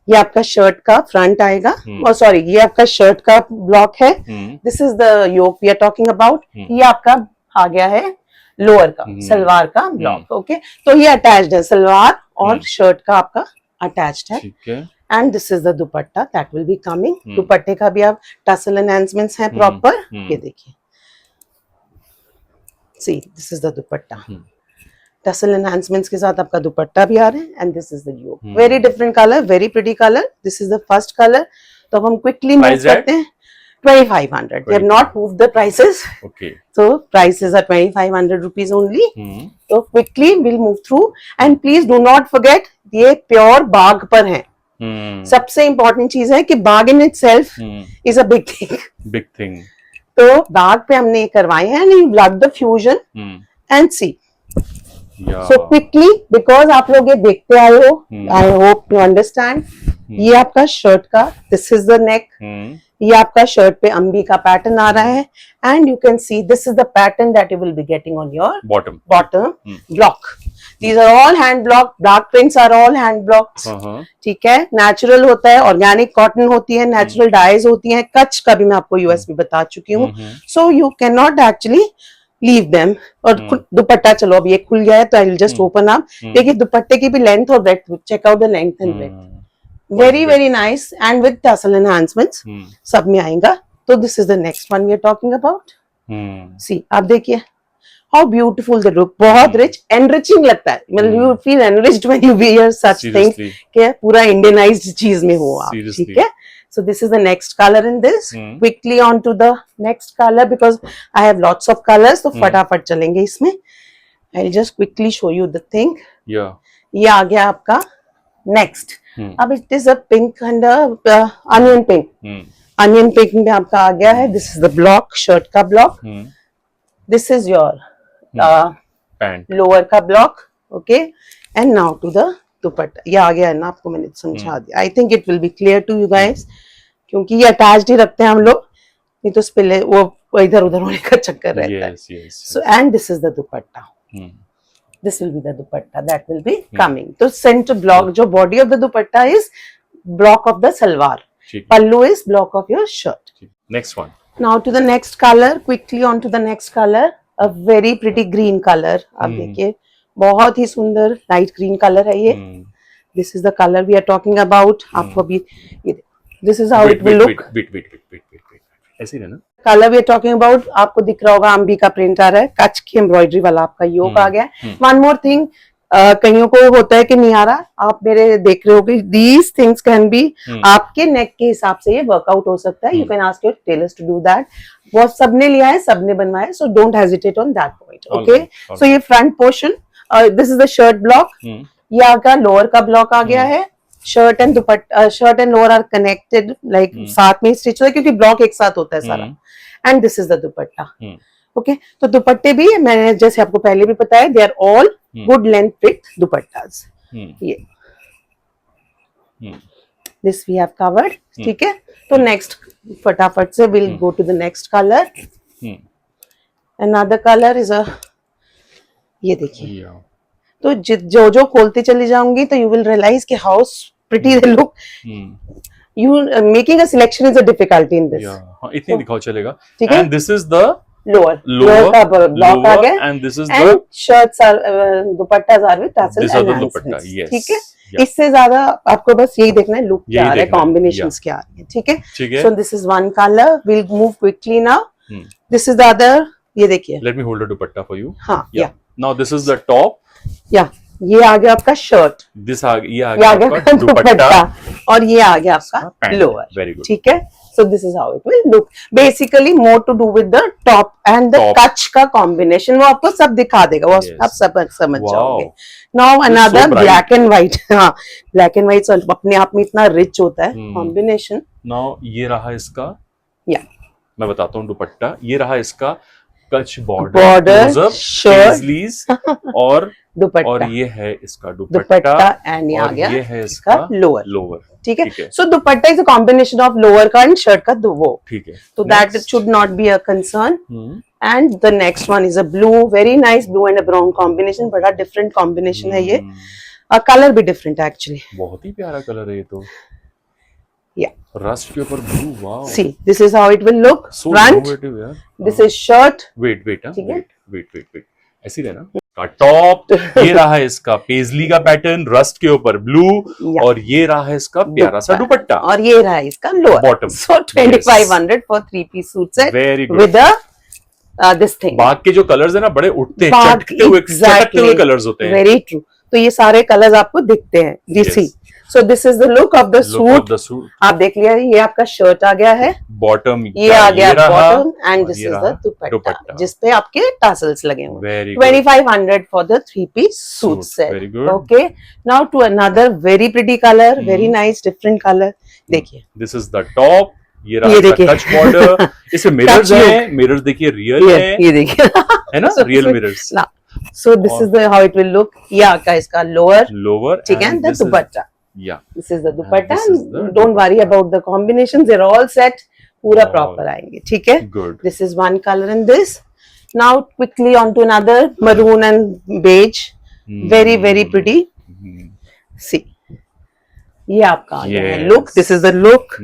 ये आपका शर्ट का फ्रंट आएगा, और सॉरी ये आपका शर्ट का ब्लॉक है. This is the yoke we are talking about. ये आपका आ गया है लोअर का, सलवार का ब्लॉक. ओके, तो ये अटैच्ड है, सलवार और शर्ट का आपका अटैच्ड है. And this is the dupatta that will be coming. दुपट्टे का भी आप टसल एनहांसमेंट्स हैं प्रॉपर. ये देखिए, see this is the dupatta. Tassel enhancements के साथ आपका दुपट्टा भी आ रहा है. And this is the yoke, very different colour, very pretty colour. This is the first colour. तो अब हम क्विकली मूव करते हैं. 2500. We have not moved the prices. Okay. So prices are 2500 rupees only. So quickly we'll move through. And please do not forget, ये pure बाग पर है. सबसे important चीज है कि बाग इन itself is a big thing. Big thing. तो बाग पे हमने करवाए हैं. And you love the fusion. And see. So quickly, because आप लोग ये देखते आए हो, I hope you understand. ये आपका शर्ट का, this is the neck. ये आपका शर्ट पे अम्बी का पैटर्न आ रहा है. And you can see this is the pattern that you will be getting on your bottom block. These are all hand block. Dark prints are all hand blocks. ठीक है, natural होता है, organic cotton होती है, natural dies होती है. कच्छ का भी मैं आपको यूएस में बता चुकी हूँ. So you cannot actually leave them. और दुपट्टा, चलो अब ये खुल गया है तो आई विल जस्ट ओपन अप. देखिए दुपट्टे की भी लेंथ और breadth, check out the length and breadth. Very very nice and with tassel enhancements सब में आएगा. तो this is the next one we are talking about. See आप देखिए हाउ ब्यूटीफुल द लुक. बहुत रिच, एनरिचिंग लगता है. मतलब you feel enriched when you wear such things कि पूरा इंडियनाइज्ड चीज में हो आप. ठीक है. So this is the next color in this. Quickly on to the next color because I have lots of colors. So फटाफट चलेंगे इसमें. I'll just quickly show you the thing. Yeah. ये आ गया आपका next. अब it is a pink and a onion pink. Onion pink में आपका आ गया है. This is the block, shirt का block. This is your pant. Lower का block. Okay. And now to the दुपट्टा. ये आ गया है ना, आपको मैंने समझा दिया. I think it will be clear to you guys, क्योंकि ये अटैच्ड ही रखते हैं हम लोग, नहीं तो स्पिल वो इधर उधर होने का चक्कर रहता है. So and this is the dupatta. This will be the dupatta that will be coming. तो सेंटर ब्लॉक, जो body of the dupatta is block of the salwar, pallu is block of your shirt. Next one. Now to the next colour. Quickly on to the next colour. A very pretty green colour. आप देखिए बहुत ही सुंदर light green colour है ये. This is the colour we are talking about. आपको अभी this is how it will look. ऐसे ही रहना. Colour we are talking about, आपको दिख रहा होगा अम्बी का प्रिंट आ रहा है, कच्छ की एम्ब्रॉयडरी वाला आपका योक आ गया. वन मोर थिंग, कईयों को होता है कि नहीं आ रहा, आप मेरे देख रहे हो कि दीज थिंग्स कैन बी, आपके नेक के हिसाब से ये वर्कआउट हो सकता है. You can ask your tailors to do that. वो सबने लिया है, सबने बनवाया, so don't hesitate on that point. Okay, so ये front portion, this is the shirt block. ये आपका लोअर का ब्लॉक आ गया है. Shirt and dupatta, shirt and lower are connected, like साथ में स्टिच होता है क्योंकि ब्लॉक एक साथ होता है सारा. And this is the dupatta. Okay, तो दुपट्टे भी मैंने जैसे आपको पहले भी बताया, they are all good length with dupattas. ये दिस वी हैव कवर्ड. ठीक है, तो नेक्स्ट फटाफट से will go to the next colour. Another colour is a, ये देखिए. तो जो जो खोलते चली जाऊंगी तो यू विल रियलाइज कि how pretty they look. You making a selection is a difficulty in this. Yeah, इतनी दिखाओ चलेगा. ठीक है. And this is the lower का block आ गया. and this is and the shirts are dupatta are with tassels these are and the hands. Dupatta. Yes. ठीक है. Yeah. इससे ज्यादा आपको बस यही देखना है लुक क्या आ रहा है, देखना है. कॉम्बिनेशंस क्या आ रही है. ठीक है. ठीक है. So this is one color. We'll move quickly now. This is the other. ये देखिए. Let me hold the dupatta for you. हाँ. Yeah. Now this is the top. Yeah. ये आ गया आपका शर्ट. This आ ये आ ये गया आ गया आपका दुपट्टा. दुपट्टा. और ये आ गया आपका पैंट. लोअर. Very good. ठीक है. So this is how it will look. Basically more to do with the top and the Top. कच का combination. वो आपको सब दिखा देगा, वो Yes. आप सब समझ Wow. जाओगे. Now another so bright. black and white. हाँ, black and white अपने आप में इतना rich होता है combination. Now ये रहा इसका. Yeah. मैं बताता हूँ दुपट्टा. ये रहा इसका कच Border, shirt. पेजलीज और दुपट्टा. ये है इसका दुपट्टा दुपट्टा. and ये आ और गया ये है इसका लोअर. लोअर. ठीक है. ठीक है. So dupatta is a combination of lower का and shirt का वो. ठीक है. So that should not be a concern. And the next one is a blue, very nice blue and a brown combination. बड़ा different combination है ये. Colour भी different है actually. बहुत ही प्यारा कलर है ये तो. Yeah. रस्ट के ऊपर blue. Wow. See, this is how it will look. So Front. innovative यार. This is shirt. Wait wait ठीक है. वेट ऐसी रहना. का टॉप. ये रहा इसका पेजली का पैटर्न रस्ट के ऊपर ब्लू. Yeah. और ये रहा इसका प्यारा सा दुपट्टा. और ये रहा इसका lower. Bottom. So 2500 for 3-piece suit set. Very good. With a this thing. बाग के जो कलर्स है ना बड़े उठते हैं, बाग, चटकते हुए exactly. कलर्स होते हैं. Very true. तो ये सारे कलर्स आपको दिखते हैं. Yes. See. So this is the look of the suit. आप देख लिया, ये आपका शर्ट आ गया है. बॉटम ये आ गया बॉटम एंड दिस ये इज रहा द दुपट्टा दुपट्टा. जिसपे आपके टासल्स लगे हुए. Very good. 2500 for the 3-piece suit Suit. set. Very good. Okay. Now to another very pretty color, very nice different color. देखिए. This is the top. ये रहा ये इसका देखिए. Touch border. इसमें मिरर्स Touch हैं. मिरर्स देखिए रियल है. ये देखिए. है ना real mirrors. So this is the how it will look. ये आपका इसका लोअर. लोअर. ठीक है. The dupatta. Yeah. This is the dupatta. this is the Don't worry about the combinations. They're all set. पूरा All proper आएंगे. ठीक है. Good. This is one color in this. Now quickly on to another maroon and beige. Very very pretty. See. ये आपका आ गया है Yes. look. This is the look.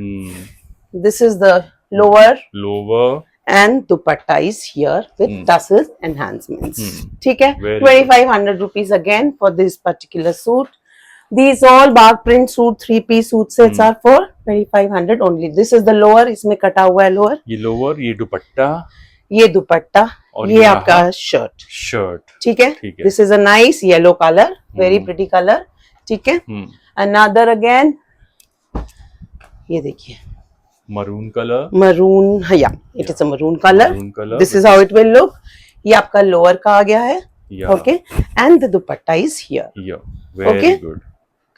This is the lower lower. and dupatta is here with tassels enhancements. ठीक है. Very 2500 rupees again for this particular suit. These all bark print suit 3-piece suit sets are for 2500 only. This is the lower. इसमें कटा हुआ है lower. ये lower. ये दुपट्टा. ये दुपट्टा. और ये ये आपका रहा शर्ट. शर्ट. ठीक है. ठीक है. This is a nice yellow color. Very pretty color. ठीक है. Another again. ये देखिए. Maroon colour. Maroon. Yeah, it is a maroon color. Maroon color. This is how it will look. ये आपका lower का आ गया है. Yeah. Okay. And the dupatta is here. Yeah. Very Okay. good.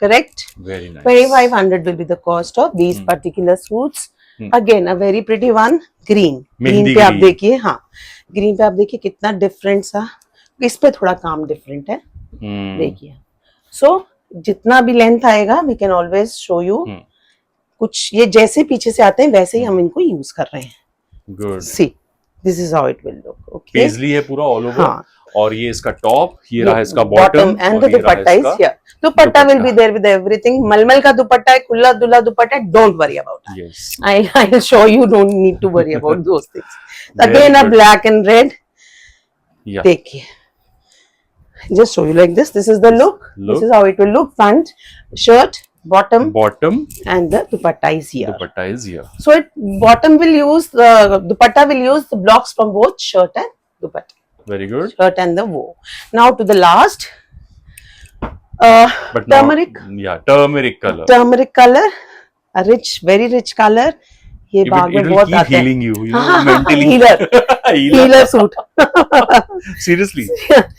Correct. Very nice. 2500 will be the cost of these particular suits. Again a very pretty one. Green. Mehndi Green पे आप green. देखिए. हाँ. Green पे आप देखिए कितना different सा. इस पे थोड़ा काम different है. देखिए. So जितना भी लेंथ आएगा we can always show you. कुछ ये जैसे पीछे से आते हैं वैसे ही हम इनको यूज कर रहे हैं. Good. See, this is how it will look. Okay. Paisley है पूरा ऑल ओवर. हाँ. और ये इसका टॉप. ये रहा इसका bottom. and the dupatta is here. Dupatta will be there with everything. मलमल का दुपट्टा है, खुला दुल्ला दुपट्टा है. Don't worry about that. Yes. I'll show you. Don't need to worry about those things. Very Again a good. black and red. Yeah. देखिए. Just show you like this. This is the look. Look. This is how it will look. Front, shirt, bottom, Bottom. and the dupatta is here. Dupatta is here. So it bottom will use the dupatta will use the blocks from both shirt and dupatta. Very good. Shirt and the woe. Now to the last. But now, turmeric, yeah, turmeric color. Turmeric colour, rich, very rich colour. ये It Bagh will, में it will बहुत keep आते हैं। healing you, you know, हाँ, mentally. Healer, healer suit. Seriously,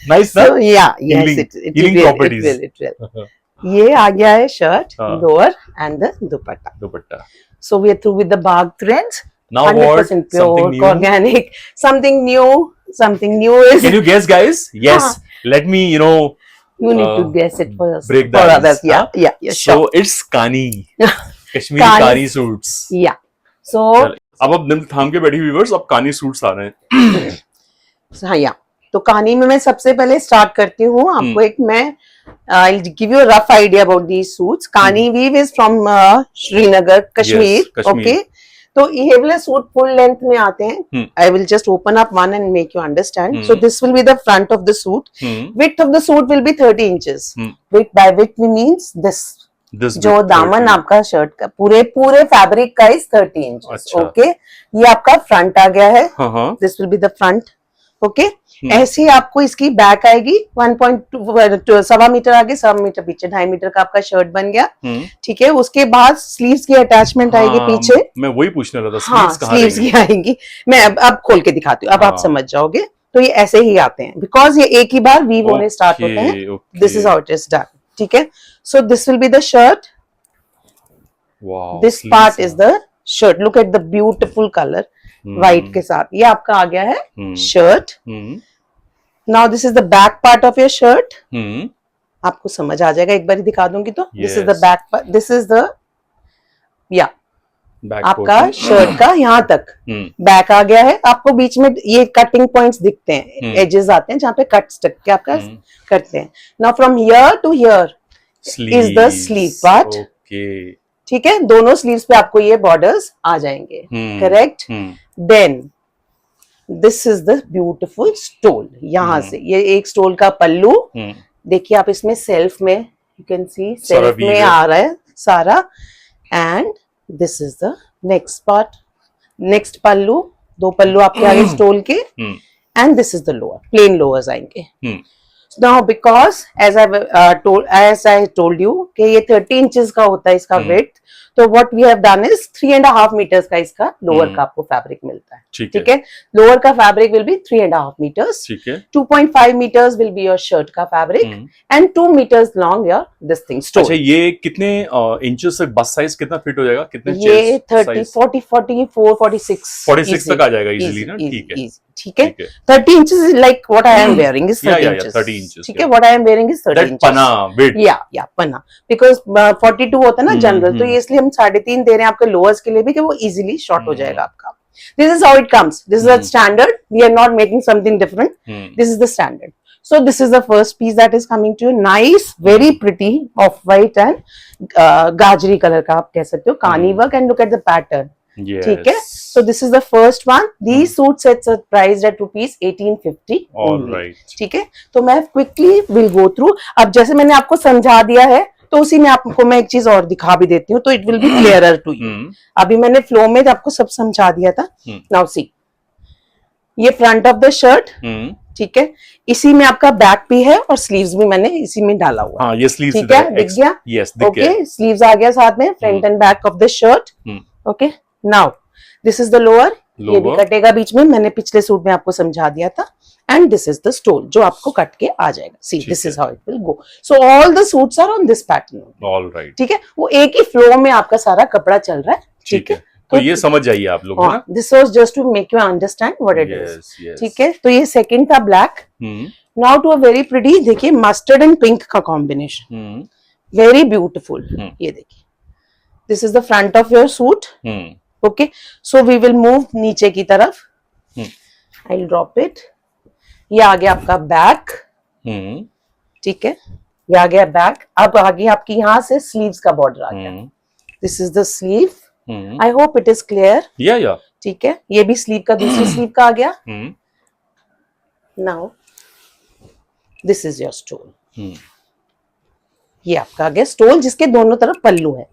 nice, na? So yeah, yes, Healing- it healing will, properties. it will. ये आ गया है शर्ट, हाँ. Lower and the dupatta. Dupatta. So we are through with the bag threads. Now what? 100% pure, Something new? organic. Something new. Something new is. Can you guess, guys? Yes. Let me, you know, You need to guess it for us. break For the others. ice, Yeah, huh? yeah, yeah. So Sure. it's Kani. Kashmiri Kani. Kani suits. Yeah. So अब दिल थाम के बैठी viewers, अब कानी suits आ रहे हैं। हाँ, या तो कहानी में मैं सबसे पहले स्टार्ट करती हूँ आपको एक मैं I'll give you a rough idea about these suits. Kani weave is from Srinagar, Kashmir. Yes, Kashmir. Okay. तो ये वाले सूट फुल लेंथ में आते हैं। I will just open up one and make you understand. So this will be the front of the suit. Width of the suit will be 30 inches. Width by width we means this. जो दामन आपका shirt का पूरे fabric का is 30 inch. अच्छा। Okay, ये आपका front आ गया है। हाँ, this will be the front. Okay, ऐसे ही आपको इसकी बैक आएगी 1.2 सवा मीटर आगे, सवा मीटर पीछे, 2.5 मीटर का आपका शर्ट बन गया। ठीक है, उसके बाद स्लीव्स की अटैचमेंट आएगी पीछे। मैं वही पूछने लगा था, हाँ, स्लीव्स की आएंगी। मैं अब खोल के दिखाती हूँ, अब आप समझ जाओगे। तो ये ऐसे ही आते हैं बिकॉज ये एक ही बार वीव होने स्टार्ट होते हैं। This is how it is done. ठीक है, so this will be the shirt. This part is the shirt. Look at the beautiful colour white के साथ। ये आपका आ गया है shirt. Now this is the back part of your shirt. आपको समझ आ जाएगा, एक बार दिखा दूंगी तो। This is the back part, this is the या आपका शर्ट का यहाँ तक बैक आ गया है। आपको बीच में ये कटिंग पॉइंट्स दिखते हैं, एजेस आते हैं जहाँ पे कट्स तक के आपका करते हैं। Now from here to here is the sleeve part. ठीक है, दोनों स्लीव्स पे आपको ये बॉर्डर्स आ जाएंगे। Correct. Then this is the beautiful stole. यहाँ से ये एक स्टोल का पल्लू। देखिए आप इसमें सेल्फ में यू कैन सी सेल्फ में आ रहा है सारा। And this is the next part, next pallu. दो पल्लू आपके आगे स्टोल के। And this is the lower, plain lowers आएंगे। Now because as I told you कि ये 30 इंचेस का होता है इसका width, तो what we have done is 3.5 meters का इसका लोअर का आपको फैब्रिक मिलता है। ठीक है, लोअर का फैब्रिक विल बी 3.5 meters। ठीक है, 2.5 meters will be your shirt का fabric and 2 meters long your this thing stole। अच्छा, ये कितने इंचेस तक बस साइज कितना फिट हो जाएगा? कितने ये 30, 40, 44, 46 तक आ जाएगा इजीली ना? ठीक है, ठीक है। 30 inches is like what I am wearing is 30 inches। 30 inches। ठीक है, what I am wearing is 30 inches। पना width। या पना, because 42 होता है ना जनरल, तो ये इसलिए हम 3.5 दे रहे हैं आपके लोअर्स के लिए भी कि वो इजीली शॉर्ट हो जाएगा आपका। This is how it comes. This is the standard. We are not making something different. This is the standard. So this is the first piece that is coming to you. Nice, very pretty, off-white and gajri color का आप कह सकते हो। Kani work and look at the pattern. ठीक है, so this is the first one. These suit sets are priced at rupees 1850 only. ठीक है, तो मैं quickly will go through। अब जैसे मैंने आपको समझा दिया है, तो उसी में आपको मैं एक चीज और दिखा भी देती हूँ, तो it will be clearer to you. अभी मैंने फ्लो में आपको सब समझा दिया था। नाउ सी, ये फ्रंट ऑफ द शर्ट। ठीक है, इसी में आपका बैक भी है और स्लीव्स भी मैंने इसी में डाला हुआ। हाँ, ये स्लीव्स ठीक है, दिख गया? यस, दिख गया। ओके, स्लीव्स आ गया साथ में, front end back of the shirt. Okay, now this is the lower. ये भी कटेगा बीच में, मैंने पिछले सूट में आपको समझा दिया था। And this is the stole जो आपको कट के आ जाएगा। See, this is how it will go. So all the suits are on this pattern. Alright, ठीक है, वो एक ही फ्लो में आपका सारा कपड़ा चल रहा है। ठीक है, तो ये समझ जाइए आप लोग ना। This was just to make you understand what it is. ठीक है, तो ये सेकंड था black. Now to a very pretty, देखिए मस्टर्ड एंड पिंक का कॉम्बिनेशन, वेरी ब्यूटीफुल। ये देखिए, this is the front of your suit. Okay, so we will move नीचे की तरफ। I will drop it. ये आ गया आपका बैक। ठीक है, ये आ गया बैक। अब आगे आपकी यहाँ से स्लीव्स का बॉर्डर आ गया। This is the sleeve. I hope it is clear. या ठीक है, ये भी स्लीव का दूसरी स्लीव का आ गया। Now this is your stole. ये आपका आ गया स्टोल जिसके दोनों तरफ पल्लू है।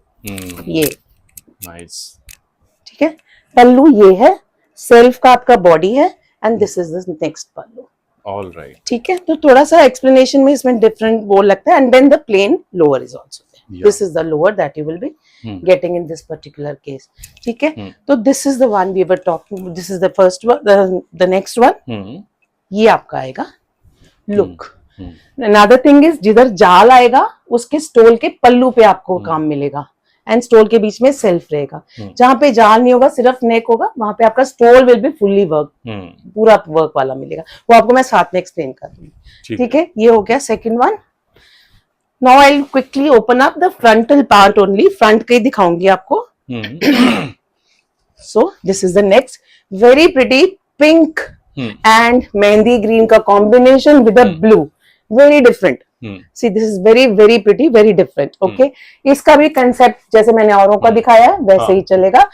ये नाइस। ठीक है, पल्लू ये है, सेल्फ का आपका बॉडी है, and this is the next pallu. All right, ठीक है, तो थोड़ा सा एक्सप्लेनेशन में इसमें डिफरेंट वो लगता है. And then the plain lower is also there. This is the lower that you will be getting in this particular case. ठीक है, तो this is the one we were talking. This is the first one. The next one, ये आपका आएगा look. Another thing is जिधर जाल आएगा उसके स्टोल के पल्लू पे आपको काम मिलेगा एंड स्टोल के बीच में सेल्फ रहेगा. जहाँ पे जाल नहीं होगा, सिर्फ नेक होगा, वहां पे आपका stole will be fully work, पूरा वर्क वाला मिलेगा. वो आपको मैं साथ में एक्सप्लेन कर दूंगी. ठीक है, ये हो गया second one. Now I'll quickly open up the frontal part only. Front के दिखाऊंगी आपको. So this is the next very pretty pink and mehndi green का combination with a blue. Very different. See, this is very very pretty, very different. Okay. इसका भी concept जैसे मैंने औरों का दिखाया है वैसे ही चलेगा.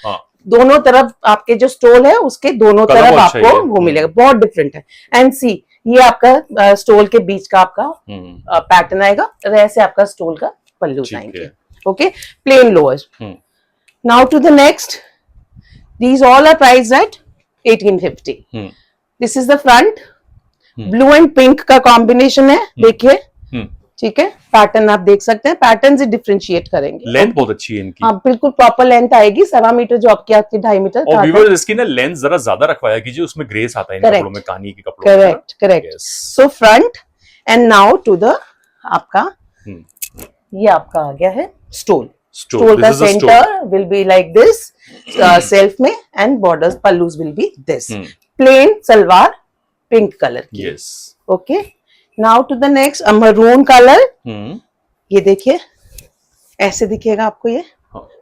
दोनों तरफ आपके जो स्टोल है उसके दोनों तरफ आपको वो मिलेगा. बहुत डिफरेंट है. एंड सी, ये आपका स्टोल के बीच का आपका पैटर्न आएगा. वैसे आपका स्टोल का पल्लू आएंगे. Okay, plain lower. Now to the next. These all are priced at 1850. This is the front. Blue and pink का कॉम्बिनेशन है. देखिए, ठीक है, पैटर्न आप देख सकते हैं. पैटर्न से डिफरेंशिएट करेंगे. लेंथ बहुत अच्छी है इनकी. हाँ, बिल्कुल प्रॉपर लेंथ आएगी. 7 मीटर जो आपकी 2.5 मीटर. और व्यूअर्स, इसकी ना लेंथ जरा ज्यादा रखवाया कीजिए, उसमें ग्रेस आता है इन कपड़ों में, कानी के कपड़ों में. Correct correct. So front and now to the आपका ये आपका आ गया है स्टोल. स्टोल का centre will be like this self में and borders pallus will be this. Plain salwar pink colour की. Yes. Okay, now to the next maroon colour. ये देखिए, ऐसे दिखेगा आपको ये.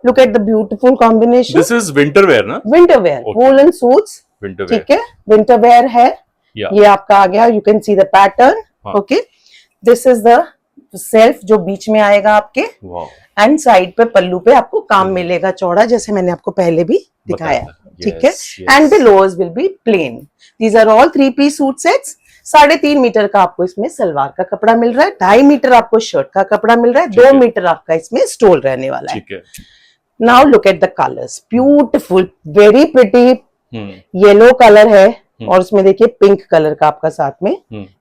Look at the beautiful combination. This is winter wear ना? Winter wear, woollen suits. Winter wear, ठीक है, विंटर वेयर है. ये आपका आ गया. You can see the pattern. Okay, this is the self जो बीच में आएगा आपके. एंड साइड पे पल्लू पे आपको काम मिलेगा चौड़ा, जैसे मैंने आपको पहले भी दिखाया. ठीक है, and the lowers will be plain. These are all 3-piece suit sets. 3.5 metre का आपको इसमें सलवार का कपड़ा मिल रहा है. 2.5 मीटर आपको शर्ट का कपड़ा मिल रहा है. 2 मीटर आपका इसमें स्टोल रहने वाला है. Now look at the colours. Beautiful, very pretty. Yellow colour है और उसमें देखिए पिंक कलर का आपका साथ में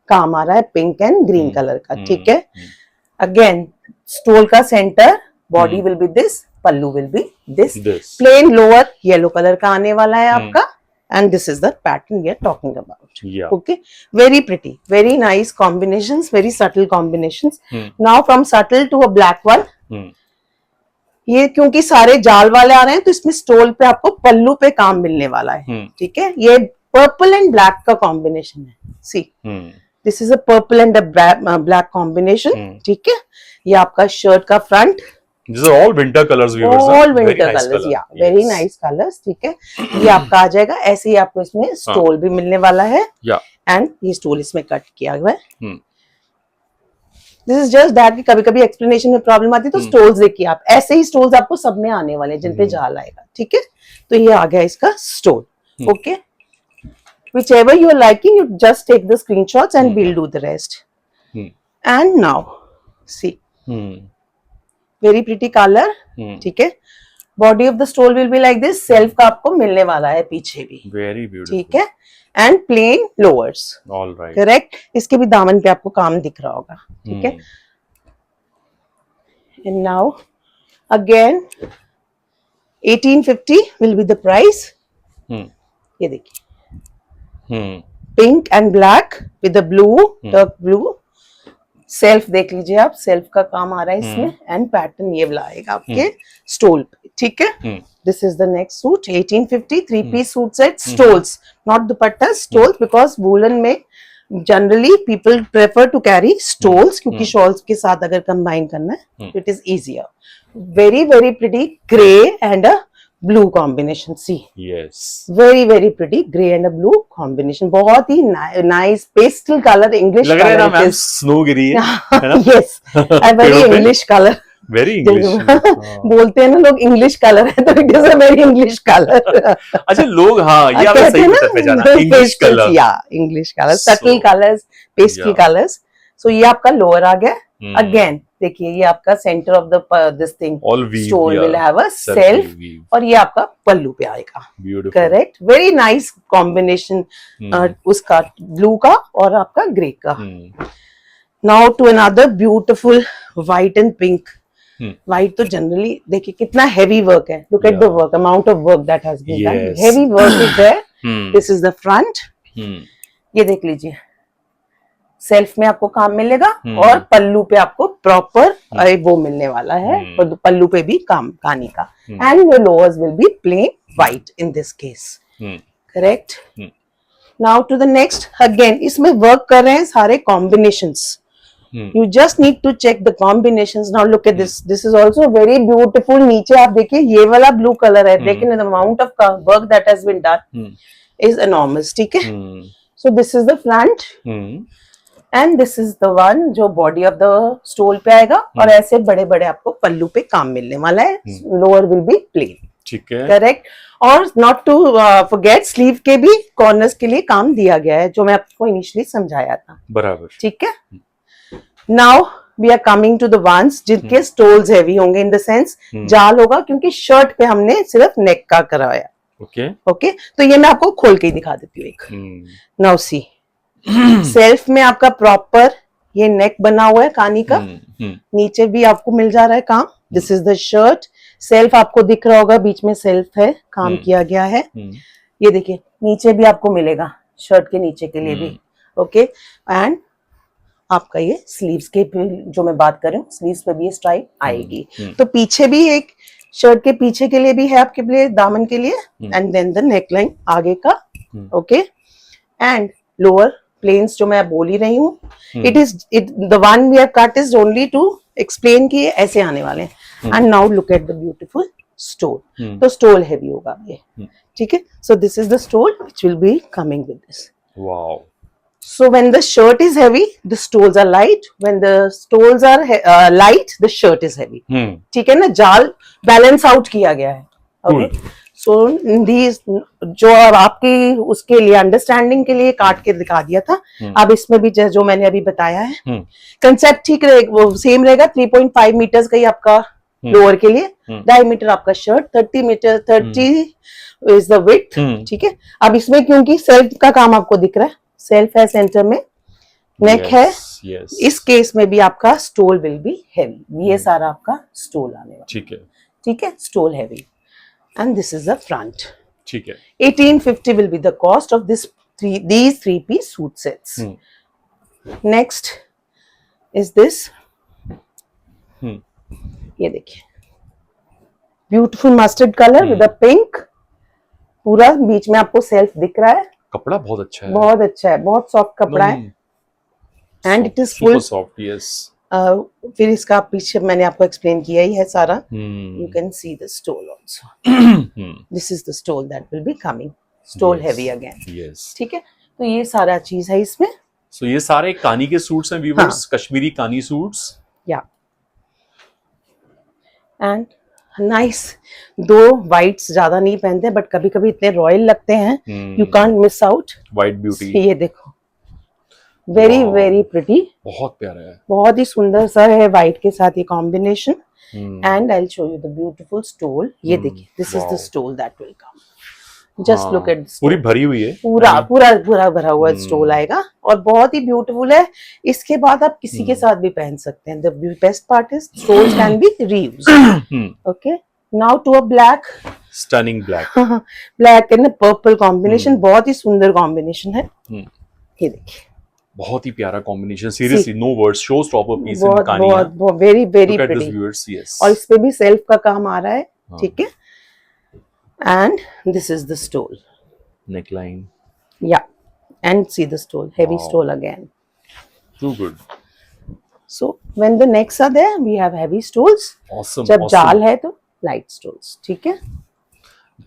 काम आ रहा है. पिंक एंड ग्रीन कलर का. ठीक है, अगेन स्टोल का centre, body will be this, pallu will be this. Plain lower yellow colour का आने वाला है आपका. And this is the pattern we are talking about. Yeah. Okay, very pretty, very nice combinations, very subtle combinations. Now from subtle to a black one. ये क्योंकि सारे जाल वाले आ रहे हैं तो इसमें स्टोल पे आपको पल्लू पे काम मिलने वाला है. ठीक है, ये पर्पल एंड ब्लैक का कॉम्बिनेशन है. See, this is a purple and black combination. ठीक है, ये आपका शर्ट का front. These are all winter colors, viewers. All winter colors, yeah, very nice colors. ठीक है, ये आपका आ जाएगा. ऐसे ही आपको इसमें स्टोल भी मिलने वाला है. एंड ये स्टोल इसमें कट किया हुआ है. दिस इज जस्ट दैट कि कभी कभी एक्सप्लेनेशन में प्रॉब्लम आती है तो स्टोल्स देखिए आप. ऐसे ही स्टोल्स आपको सब में आने वाले हैं जिन पे जाल आएगा. ठीक है, तो ये आ गया इसका stole. Okay, whichever you are liking, you just take the screenshots and we'll do the rest. And now see, very pretty colour. ठीक है, body of the stole will be like this. Self का आपको मिलने वाला है पीछे भी. Very beautiful. ठीक है, and plain lowers. All right, correct. इसके भी दामन पे आपको काम दिख रहा होगा. ठीक है, and now again 1850 will be the price. ये देखिए, pink and black with the blue, dark blue. Self देख लीजिए आप, सेल्फ का काम आ रहा है इसमें. एंड पैटर्न ये वाला आएगा आपके स्टोल पे. ठीक है, this is the next suit. 1850, 3-piece suit set. Stoles, not dupatta, stoles, because woollen में generally people prefer to carry stoles क्योंकि शॉल्स के साथ अगर कंबाइन करना है it is easier. Very very pretty grey and a blue combination. See, yes, very very pretty grey and a blue combination. बहुत ही nice pastel colour. English लग रहा है ना मैम, स्नो गिरी है ना? Yes, a very English colour. Very English. बोलते हैं ना लोग इंग्लिश कलर है तो it is a very English colour. अच्छा, लोग हाँ, ये आपने सही पहचाना, इंग्लिश कलर. या English colour, subtle colours, pastel colours. So ये आपका लोअर आ गया. Hmm. अगेन देखिए ये आपका centre of the this thing All weave, stole yeah. Will have a Self self weave. और ये आपका पल्लू पे आएगा. Beautiful. Correct. Very nice combination उसका ब्लू का और आपका ग्रे का. Hmm. Now to another beautiful white and pink. Hmm. White तो जनरली देखिए कितना हेवी वर्क है. Look at the Yeah. Work, amount of work that has been done. Yes. Heavy work is there. Hmm. This is the front. Hmm. ये देख लीजिए self में आपको काम मिलेगा Hmm. और पल्लू पे आपको प्रॉपर वो मिलने वाला है. Hmm. और पल्लू पे भी काम कानी का. Hmm. And your lowers will be plain white in this case. Hmm. Correct. Hmm. Now to the next. अगेन इसमें वर्क कर रहे हैं सारे combinations. Hmm. You just need to check the combinations. Now look at this. This is also very beautiful. नीचे आप देखिए ये वाला blue color है. लेकिन the amount of work that has been done Hmm. is enormous. ठीक है. Hmm. So this is the front Hmm. and this is the one जो body of the stole पे आएगा. और ऐसे बड़े बड़े आपको पल्लू पे काम मिलने वाला है. Lower will be plain. ठीक है. करेक्ट. और नॉट टू फॉरगेट स्लीव के भी कॉर्नर्स के लिए काम दिया गया है जो मैं आपको इनिशियली समझाया था. बराबर. ठीक है. Now we are coming to the ones जिनके स्टोल्स हैवी होंगे इन द सेंस जाल होगा क्योंकि शर्ट पे हमने सिर्फ नेक का कराया. ओके. ओके. तो ये मैं आपको खोल के ही दिखा देती हूँ एक. नाउ सी सेल्फ में आपका प्रॉपर ये नेक बना हुआ है कानी का. नीचे भी आपको मिल जा रहा है काम. This is the shirt. Self आपको दिख रहा होगा बीच में सेल्फ है काम किया गया है. ये देखिए नीचे भी आपको मिलेगा शर्ट के नीचे के लिए भी. ओके. एंड आपका ये स्लीव्स के जो मैं बात कर रही हूँ स्लीव्स पे भी ये स्ट्राइप आएगी. तो पीछे भी एक शर्ट के पीछे के लिए भी है आपके लिए दामन के लिए. एंड देन द नेकलाइन आगे का. ओके. एंड लोअर प्लेन्स जो मैं बोल ही रही हूँ it the one we have cut is only to explain कि ये ऐसे आने वाले हैं. And now look at the beautiful stole. तो स्टोल हैवी होगा ये. ठीक है. So this is the stole which will be coming with this. Wow. So when the shirt is heavy, the stoles are light. When the stoles are light, the shirt is heavy. ठीक है ना. जाल balance out किया गया है. Okay. So these जो अब आपकी उसके लिए अंडरस्टैंडिंग के लिए काट के दिखा दिया था. अब इसमें भी जो मैंने अभी बताया है कंसेप्ट ठीक रहेगा वो सेम रहेगा. 3.5 मीटर्स का ही आपका लोअर के लिए. 2.5 मीटर आपका shirt. 30 metre 30 is the width. ठीक है. अब इसमें क्योंकि सेल्फ का काम आपको दिख रहा है सेल्फ है सेंटर में नेक है. इस केस में भी आपका स्टोल विल बी हेवी. ये सारा आपका स्टोल आने वाला. ठीक है. ठीक है. Stole heavy. And this is the front. ठीक है. 1850 will be the cost of these 3-piece suit sets. Next is this. ये देखिए beautiful mustard colour with a pink. पूरा बीच में आपको सेल्फ दिख रहा है. कपड़ा बहुत अच्छा है. बहुत अच्छा है. बहुत सॉफ्ट कपड़ा है. And it is full soft. Yes. फिर इसका पीछे मैंने आपको एक्सप्लेन किया ही है सारा. You can see the stole also. This is the stole that will be coming. Stole heavy again. Yes. ठीक है. तो ये सारा चीज है इसमें. सो ये सारे कानी के सूट्स हैं व्यूअर्स. कश्मीरी कानी सूट्स. या. And nice. दो व्हाइट्स ज्यादा नहीं पहनते बट कभी कभी इतने रॉयल लगते हैं. You can't miss out. White beauty. ये देखो वेरी वेरी प्रिटी. बहुत प्यारा है. बहुत ही सुंदर सा है व्हाइट के साथ ये combination. And I will show you the beautiful stole. ये देखिए this is the stole that will come. Just look at पूरी भरी हुई है. पूरा भरा हुआ स्टोल आएगा और बहुत ही ब्यूटीफुल है. इसके बाद आप किसी के साथ भी पहन सकते हैं. The best part is stoles can be reused. Okay. Now to a black. Stunning black. Black and purple combination. बहुत ही सुंदर कॉम्बिनेशन है. ये देखिए बहुत ही प्यारा combination. Seriously no words. Show stopper piece in Kani. बहुत वेरी वेरी प्रिटी. यस. और इस पे भी सेल्फ का काम आ रहा है. ठीक है. And this is the stole. Neckline. Yeah. And see the stole. Heavy stole again. Too good. So when the necks are there, we have heavy stoles. Awesome. जब जाल है तो light stoles. ठीक है.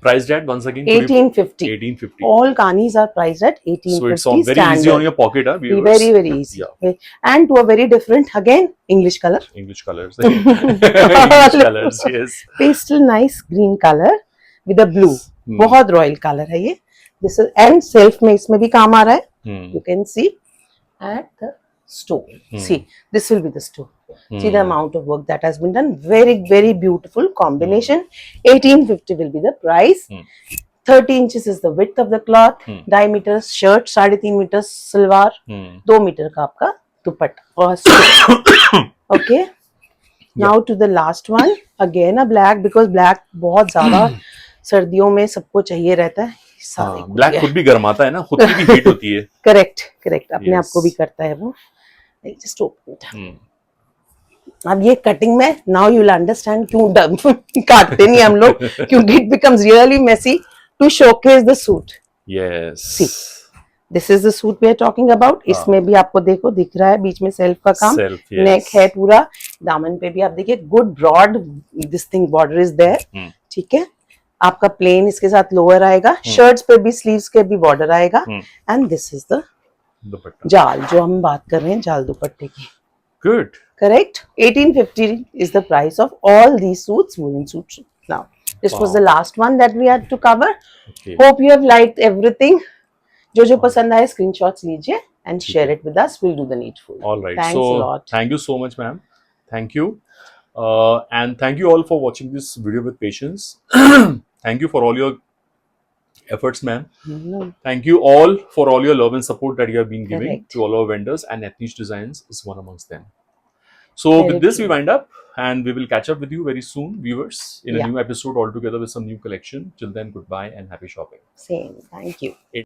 Priced at once again. 1850. 1850. All kanis are priced at 1850. So it's all very standard. easy on your pocket, viewers. Very very easy. Yeah. And to a very different again English color. English colors. English colors. Yes. Pastel nice green color. With blue. बहुत royal colour है ये. This is and self में इसमें भी काम आ रहा है. You can C at the stone. Hmm. See, this will be the stone. See the Hmm. amount of work that has been done. Very, very beautiful combination. 1850 will be the price. Hmm. 30 inches is the width of the cloth. Hmm. Diameter shirt 3.5 meters salwar. Hmm. 2 metre का आपका दुपट्टा और suit. Okay. Now to the last one. Again a black because black बहुत ज्यादा सर्दियों में सबको चाहिए रहता है. हाँ, ब्लैक खुद भी गर्माता है ना, खुद की भी हीट होती है. करेक्ट करेक्ट अपने आप Yes. को भी करता है वो. Just open it. Hmm. अब ये कटिंग में नाउ यू विल अंडरस्टैंड क्यों काटते नहीं हम लोग, क्योंकि it becomes really messy to showcase the suit. Yes. See. This is the suit we are talking about. इसमें भी आपको देखो दिख रहा है बीच में सेल्फ का काम. Self, yes. नेक है पूरा. दामन पे भी आप देखिए good broad this thing border is there. Hmm. ठीक है. आपका प्लेन इसके साथ लोअर आएगा. शर्ट्स पे भी स्लीव्स के भी बॉर्डर आएगा. एंड दिस इज द दुपट्टा. जाल जो हम बात कर रहे हैं जाल दुपट्टे की. Good. Correct. 1850 is the price of all these suits, woolen suits. Now, this was Wow. the last one that we had to cover. Okay. Hope you have liked everything. जो पसंद आए screenshots लीजिए and share it with us. We'll do the needful. All right. Thanks So a lot. thank you so much, ma'am. Thank you. And thank you all for watching this video with patience. Thank you for all your efforts, ma'am. No. Thank you all for all your love and support that you have been giving Correct. to all our vendors, and Ethnic Designs is one amongst them. So Very with this, true. we wind up, and we will catch up with you very soon, viewers, in a Yeah. new episode altogether with some new collection. Till then, goodbye and happy shopping. Same. Thank you.